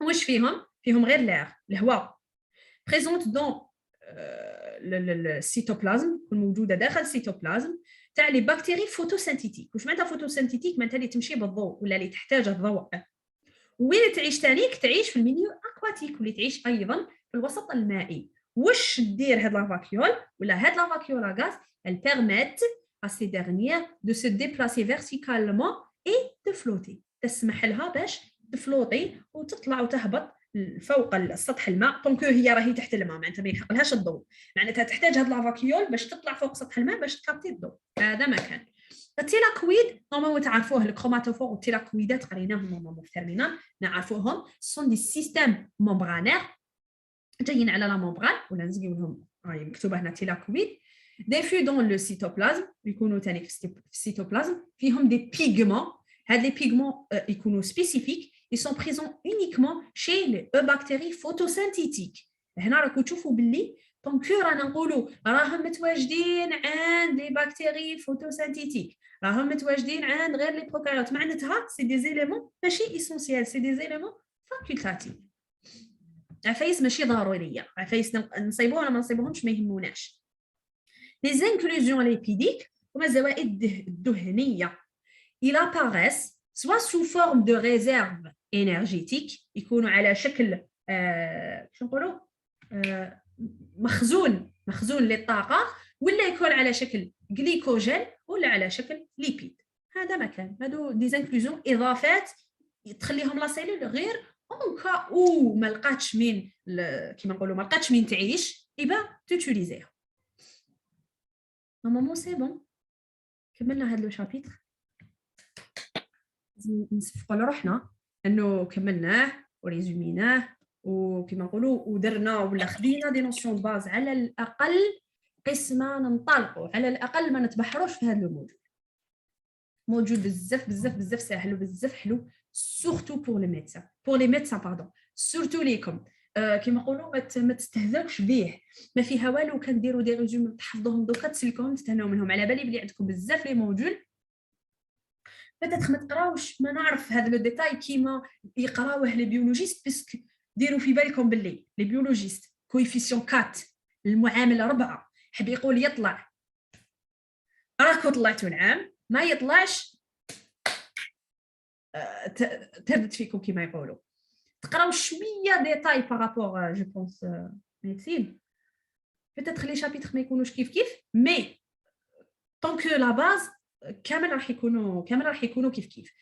واش فيهم غير لير الهواء بريزونت دون السيتوبلازم، تكون موجوده داخل السيتوبلازم تاع لي بكتيري فوتوسينثيتيك. واش معناتها فوتوسينثيتيك؟ معناتها اللي تمشي بالضوء ولا اللي تحتاج الضوء. وين تعيش تانيك؟ تعيش في الميليو اكواتيك واللي تعيش ايضا في الوسط المائي. واش دير هاد لا فاكيول ولا هاد لا فاكيول ا غاز؟ elle permet à ces dernières de se déplacer verticalement et de flotter. تسمح لها باش تفلوطي وتطلع وتهبط فوق السطح الماء. طونك هي راهي تحت الماء معناتها ما يلحقلهاش الضوء، معناتها تحتاج هاد لافاكيول باش تطلع فوق سطح الماء باش تكابتي الضوء. هذا مكان. التيلاكويد نورمالمون تعرفوه، الكروماتوفور والتيلاكويدات قريناهم هما في الترمينال نعرفوهم. سون دي سيستيم ممبرانير جايين على لا ممبران ولا نزيدو لهم راهي مكتوبه هنا تيلاكويد. دي في دون لو سيتوبلازم يكونوا ثاني في السيتوبلازم فيهم دي بيغمون. هاد لي بيغمون يكونوا سبيسيفيك. ils sont présents uniquement chez les bactéries photosynthétiques. هنا راكم تشوفوا باللي طونك رانا نقولوا راهم متواجدين عند لي بكتيري فوتوسينثيتيك، راهم متواجدين عند غير لي بروكاريوت. معناتها سي دي زيليمون ماشي اسونسيال، سي دي زيليمون فاكولتاتيف. عفايس ماشي ضروريه، عفايس نصيبوها ولا ما نصيبوهمش ما يهموناش. لي زانكلوزيون ليبيديك هما الزوائد الدهنيه. il apparaissent soit sous forme de réserve énergétique، يكونوا على شكل شنو نقولوا مخزون للطاقه، ولا يكون على شكل جليكوجين ولا على شكل ليبيد. هذا مكان هادو دي زانكلوزيون اضافات تخليهم لا سيلول غير اون كا او ما لقاتش من كيما نقولوا ما لقاتش من تعيش يبقى توتيليزيها. نورمالمون سي بون كملنا هذا لو شابيتر. نصفقوا لروحنا انه كملناه وريزوميناه وكما نقولوا ودرنا ولا خدينا دي نوسيون باز على الاقل قسما ننطلقوا، على الاقل ما نتبحروش في هذا الموضوع. موجود بزاف بزاف بزاف ساهل وبزاف حلو، سورتو بور لي ميدسان باردون، سورتو ليكم. كيما نقولوا ما تستهزاوش به، ما فيها والو. كنديروا دي ريزوم تحفظوهم دوكا تسلكوهم تستهناو منهم. على بالي بلي عندكم بزاف لي موديول بتاتخ ما تقراوش، ما نعرف هذا لو ديتاي كيما يقراوه لي بيولوجيست، باسكو ديروا في بالكم باللي لي بيولوجيست كويفيسيون 4 المعامل 4 حب يقول يطلع راكو طلعتوا العام، ما يطلعش تردت فيكم كيما يقولوا. تقراو شويه ديتاي بارابور جو بونس ميديسين، بيتيتر لي شابيتر ما يكونوش كيف مي طونك لا باز كامل راح يكونوا كيف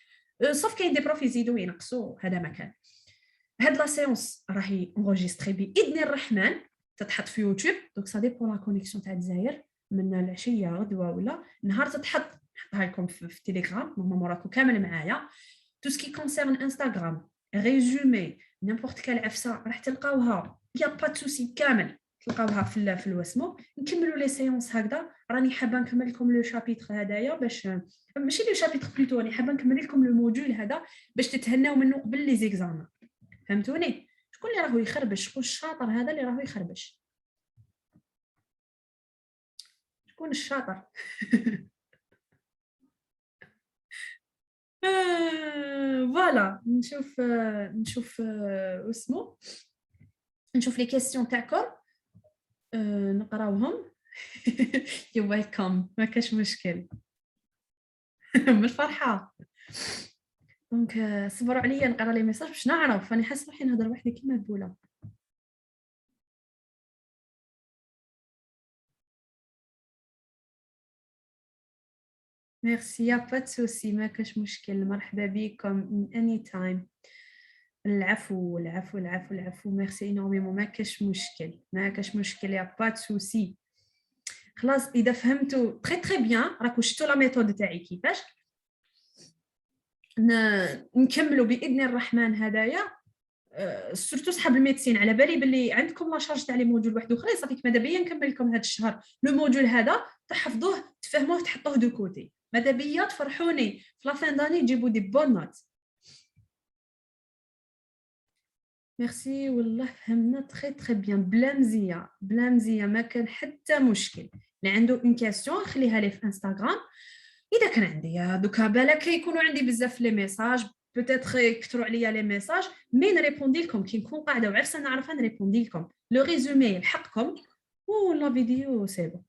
صوف كاين دي بروف يزيدوا ينقصوا، هذا ما كان. هاد لا سيونس راهي انغوجيستري باذن الرحمن، تتحط في يوتيوب. دونك سا ديبون لا كونيكسيون تاع الجزائر، من العشيه غدوه ولا نهار تتحط، نحطها لكم في تيليجرام. نورمالمون راكم كامل معايا. تو سكي كونسيرن انستغرام ريزومي نيمبورط كال عفسه راح تلقاوها، يا با دو سوسي كامل تلقاوها في الوسمو. نكملوا لي سيونس هكذا. راني حابه نكمل لكم لو شابيتر هذايا باش ماشي لو شابيتر بلوتو، راني حابه نكمل لكم لو موديول هذا باش تتهناو منه قبل لي زيكزامان. فهمتوني؟ شكون اللي راهو يخربش؟ شكون الشاطر هذا اللي راهو يخربش؟ شكون الشاطر؟ فوالا نشوف اسمه، نشوف لي كيسيون تاعكم نقراوهم. يو ويلكم، ما كاش مشكل. من الفرحه. دونك صبروا عليا نقرا لي ميساج باش نعرف. راني حاسه روحي نهضر وحدي كيما البوله. ميرسي، يا با سوسي، ما كاش مشكل. مرحبا بكم اني تايم. العفو العفو العفو العفو. ميرسي انورميمون، ما كاش مشكل يا با سوسي. خلاص اذا فهمتوا تري بيان، راكو شفتوا لا ميثود تاعي كيفاش نكملوا باذن الرحمن. هدايا سورتو صحاب الميدسين، على بالي باللي عندكم لا شارج تاع لي موديول واحد اخرين. صافي ماذا بيا نكمل لكم هذا الشهر لو موديول هذا، تحفظوه تفهموه تحطوه دو كوتي. ماذا بيا تفرحوني في لا فان داني تجيبوا دي بون نوت. ميرسي والله فهمنا تري بيان. بلا مزيه ما كان حتى مشكل. اللي عنده اون كاستيون خليها لي في انستغرام. اذا كان عندي دوكا بالك يكونوا عندي بزاف لي ميساج، بوتيتر يكثروا عليا لي ميساج، مي نريبوندي لكم كي نكون قاعده وعرسه نعرفها نريبوندي لكم. لو ريزومي لحقكم ولا فيديو سي بون.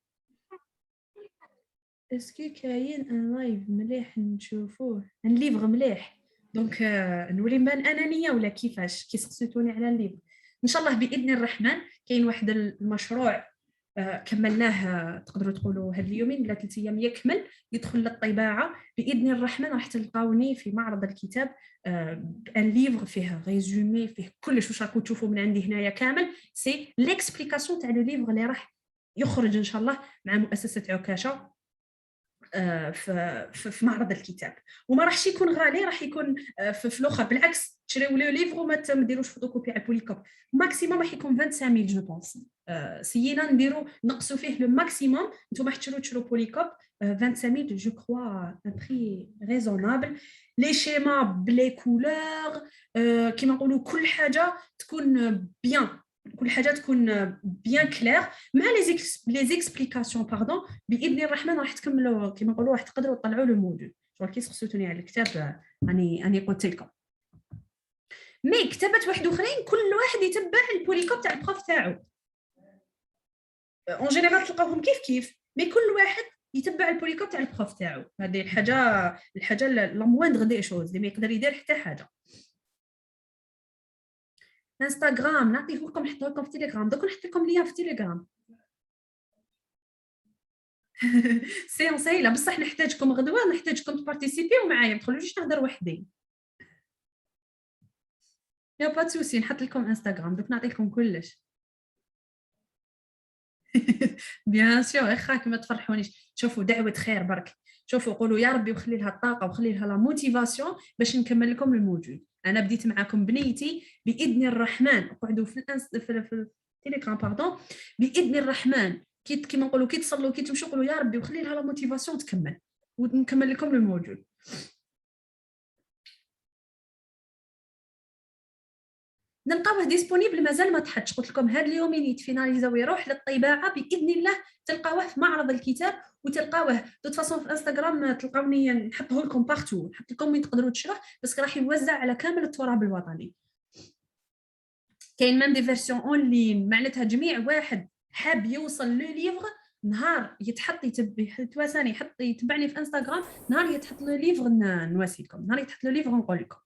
اسكو كاين ان لايف مليح نشوفوه، ان ليفغ مليح؟ دونك نولي نبان انانيه ولا كيفاش كي سقسيتوني على الليفغ؟ ان شاء الله باذن الرحمن. كاين واحد المشروع كملناه، تقدروا تقولوا هاد اليومين ولا 3 ايام يكمل يدخل للطباعه باذن الرحمن. راح تلقاوني في معرض الكتاب ان ليفغ فيه ريزومي، فيه كلش واش راكم تشوفوا من عندي هنايا كامل. سي ليكسبليكاسيون تاع لو ليفغ اللي راح يخرج ان شاء الله مع مؤسسه عكاشه في معرض الكتاب. وما راحش يكون غالي، راح يكون في الاخر. بالعكس تشريو لو ليفغ وما ديروش فوتوكوبي على البوليكوب. ماكسيموم راح يكون 25000 جو بونس. سينا نديرو نقصوا فيه لو ماكسيموم. نتوما تشرو بوليكوب 25000 جو كروا ان بري ريزونابل. لي شيما بلي كولور كيما نقولوا كل حاجه تكون بيان، كل حاجه تكون بيان كلير مع لي زيكسبليكاسيون باردون. باذن الرحمن راح تكملوا كيما نقولوا راح تقدروا تطلعوا لو موديول. شغل كي سقسيتوني على الكتاب راني قلت لكم. مي كتابات واحد اخرين كل واحد يتبع البوليكوب تاع البروف تاعو. اون جينيرال تلقاوهم كيف مي كل واحد يتبع البوليكوب تاع البروف تاعو. هذه الحاجه لا مويندغ دي شوز اللي ما يقدر يدير حتى حاجه. انستغرام نعطيه لكم، نحطه لكم في تيليجرام. دوك نحط لكم ليا في تيليجرام. سيونس هايله بصح نحتاجكم غدوه، نحتاجكم تبارتيسيبيو معايا، ما تخلونيش نهضر وحدي. يا با سوسي نحط لكم انستغرام دوك نعطي لكم كلش. بيان سور اخاك ما تفرحونيش. شوفوا دعوه خير برك، شوفوا قولوا يا ربي وخلي لها الطاقه وخلي لها لا موتيفاسيون باش نكمل لكم الموجود. انا بديت معاكم بنيتي باذن الرحمن. قعدوا في التليجرام باردون باذن الرحمن. كيما نقولوا كي تصلوا كي تمشوا قولوا يا ربي وخلي لها لا موتيفاسيون تكمل ونكمل لكم الموجود. نلقاوه ديسپونيبل مازال ما تحطش. قلت لكم هاد اليومين يتفيناليزا ويروح للطباعه باذن الله. تلقاوه في معرض الكتاب وتلقاوه دوت فاصون في انستغرام. تلقاوني نحطه لكم بارتو، نحط لكم وين تقدروا تشروه بس راح يوزع على كامل التراب الوطني. كاين ميم دي فيرسيون اون لين، معناتها جميع واحد حاب يوصل لو ليفغ نهار يتحط يتواساني يحط يتبعني في انستغرام نهار يتحط لو ليفغ نواسي لكم، نهار يتحط لو ليفغ نقول لكم.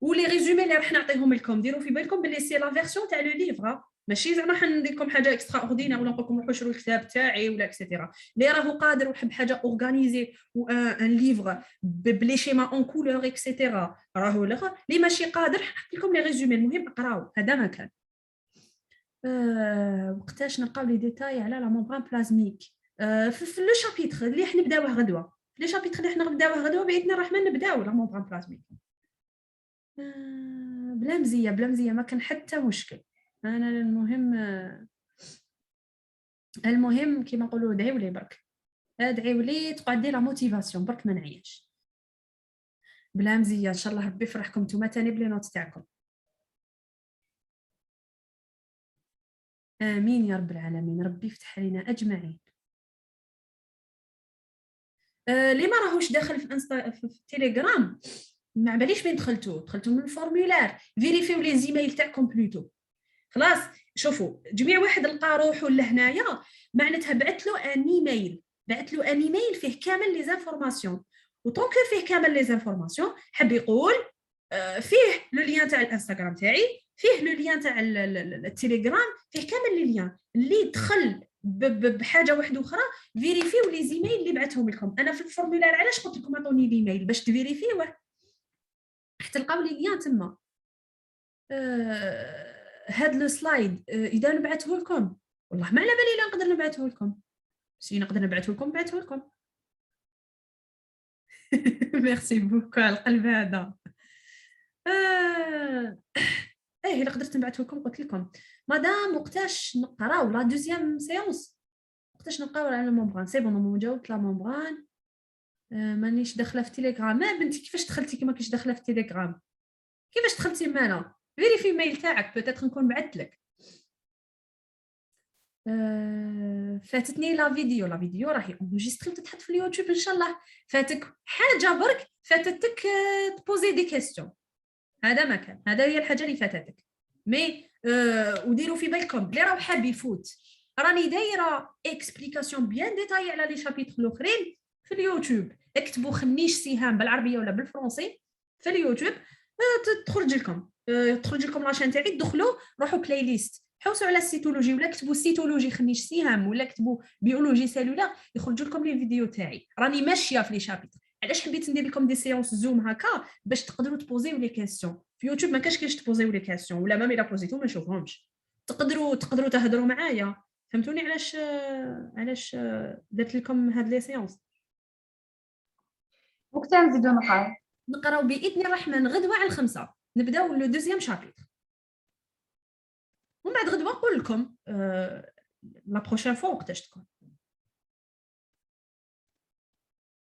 ولي ريزومي اللي راح نعطيهم لكم ديروا في بالكم باللي سي لا فيرسيون تاع لو ليفغ، ماشي زعما حندير لكم حاجه اكسترا اوردينير ولا نقول لكم روحوا شروا الكتاب تاعي ولا اكسيتيرا. اللي راهو قادر وحب حاجه اورغانيزي ان ليفغ بلي شيما اون كولور اكسيتيرا راهو لغا. اللي ماشي قادر نحط لكم لي ريزومي. المهم اقراو هذا ما كان. وقتاش نلقاو لي ديتاي على لا ممبران بلازميك في لو شابيتر اللي حنا نبداوه غدوه. في لو شابيتر اللي حنا نبداوه غدوه باذن الرحمن نبداو لا ممبران بلازميك بلا مزيه بلا مزيه ما كان حتى مشكل. انا المهم كيما نقولوا ادعيو لي برك، ادعيو لي تقعد لا موتيفاسيون برك ما نعياش بلا مزيه. ان شاء الله ربي يفرحكم نتوما تاني بلي نوت تاعكم. امين يا رب العالمين. ربي يفتح علينا اجمعين. اللي ما راهوش داخل في انستا في التليجرام ما باليش فين دخلتوا من الفورمولار فيريفيو لي زيميل تاعكم بلوتو. خلاص شوفوا جميع واحد لقى روحو لهنايا معناتها بعث له ان ايميل فيه كامل لي زانفورماسيون. وطونك فيه كامل لي زانفورماسيون حب يقول فيه لو ليان تاع الانستغرام تاعي، فيه لو ليان تاع التليجرام، فيه كامل لي ليان اللي دخل بحاجه واحده اخرى فيريفيو لي زيميل اللي بعثهم لكم. انا في الفورمولار علاش قلت لكم عطوني ليميل باش تفيريفيوه حتى تلقاو لي ليان تما. هاد لو سلايد اذا نبعثه لكم والله ما على بالي لا نقدر نبعثه لكم. سي نقدر نبعثه لكم بعثه لكم. ميرسي بوكو على القلب هذا. ايه الا قدرت نبعثه لكم قلت لكم مادام وقتاش نقراو لا دوزيام سيونس وقتاش نقراو على المومبران. سي بون نو جاوبت لا مومبران. مانيش داخله في تيليجرام. ما بنتي كيفاش دخلتي كيما كيش داخله في تيليجرام؟ كيفاش دخلتي معنا؟ فيريفي الميل تاعك بوتيتر نكون بعثت لك. فاتتني لا فيديو راهي انجستري وتتحط في اليوتيوب ان شاء الله. فاتك حاجه برك فاتتك تبوزي دي كيستيون. هذا ما كان، هذا هي الحاجه اللي فاتتك. مي وديروا في بالكم اللي راه حاب يفوت راني دايره اكسبليكاسيون بيان ديتاي على لي شابيتر الاخرين في اليوتيوب. اكتبوا خنيش سهام بالعربيه ولا بالفرنسي في اليوتيوب تخرج لكم لاشين تاعي. دخلوا روحوا بلاي ليست حوسوا على السيتولوجي ولا كتبوا سيتولوجي خنيش سهام ولا كتبوا بيولوجي سيلولار يخرجوا لكم لي فيديو تاعي. راني ماشيه في لي شابيتر. علاش حبيت ندير لكم دي سيونس زوم هكا باش تقدروا تبوزيو لي كيسيون. في يوتيوب ما كاش كيفاش تبوزيو لي كيسيون ولا ما الا بوزيتو ما نشوفهمش. تقدروا تهضروا معايا. فهمتوني علاش درت لكم هاد لي سيونس. وقتها نزيدو نقراو باذن الرحمن غدوه على 5 نبداو لو دوزيام شابيتر. ومن بعد غدوه نقول لكم لا بروشين فوا وقتاش تكون.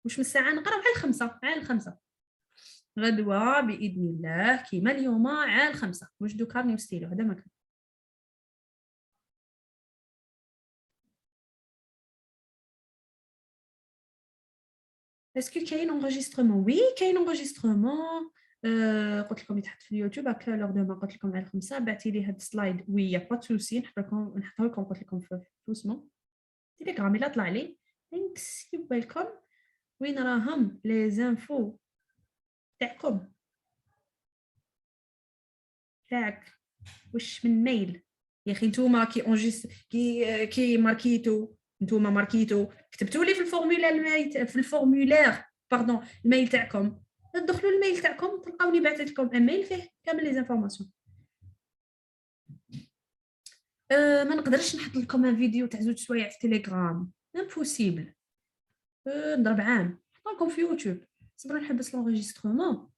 واش من الساعه نقراو على 5 غدوه باذن الله كيما اليوم على 5. واش دو كارني وستيلو هذا ما كان. اسكو كاين انغيسترمون؟ وي كاين انغيسترمون. قلت لكم يتحط في اليوتيوب هكا لور دو ما قلت لكم على 5 بعثي لي هاد السلايد. وي يا با سوسي نحطها لكم قلت لكم في فوسمون تيليجرام الا طلع لي ثانكس يو ويلكم. وين راهم لي زانفو تاعكم تاعك واش من ميل يا اخي. نتوما كي ماركيتو كتبتوا لي في الفورمولار باردون الميل تاعكم. تدخلوا الميل تاعكم تلقاوني بعثت لكم ايميل فيه كامل لي زانفورماسيون. ما نقدرش نحط لكم ان فيديو تاع 2 سوايع في تيليجرام امبوسيبل. نضرب عام نحط لكم في يوتيوب. صبروا نحبس لونجيسترومون.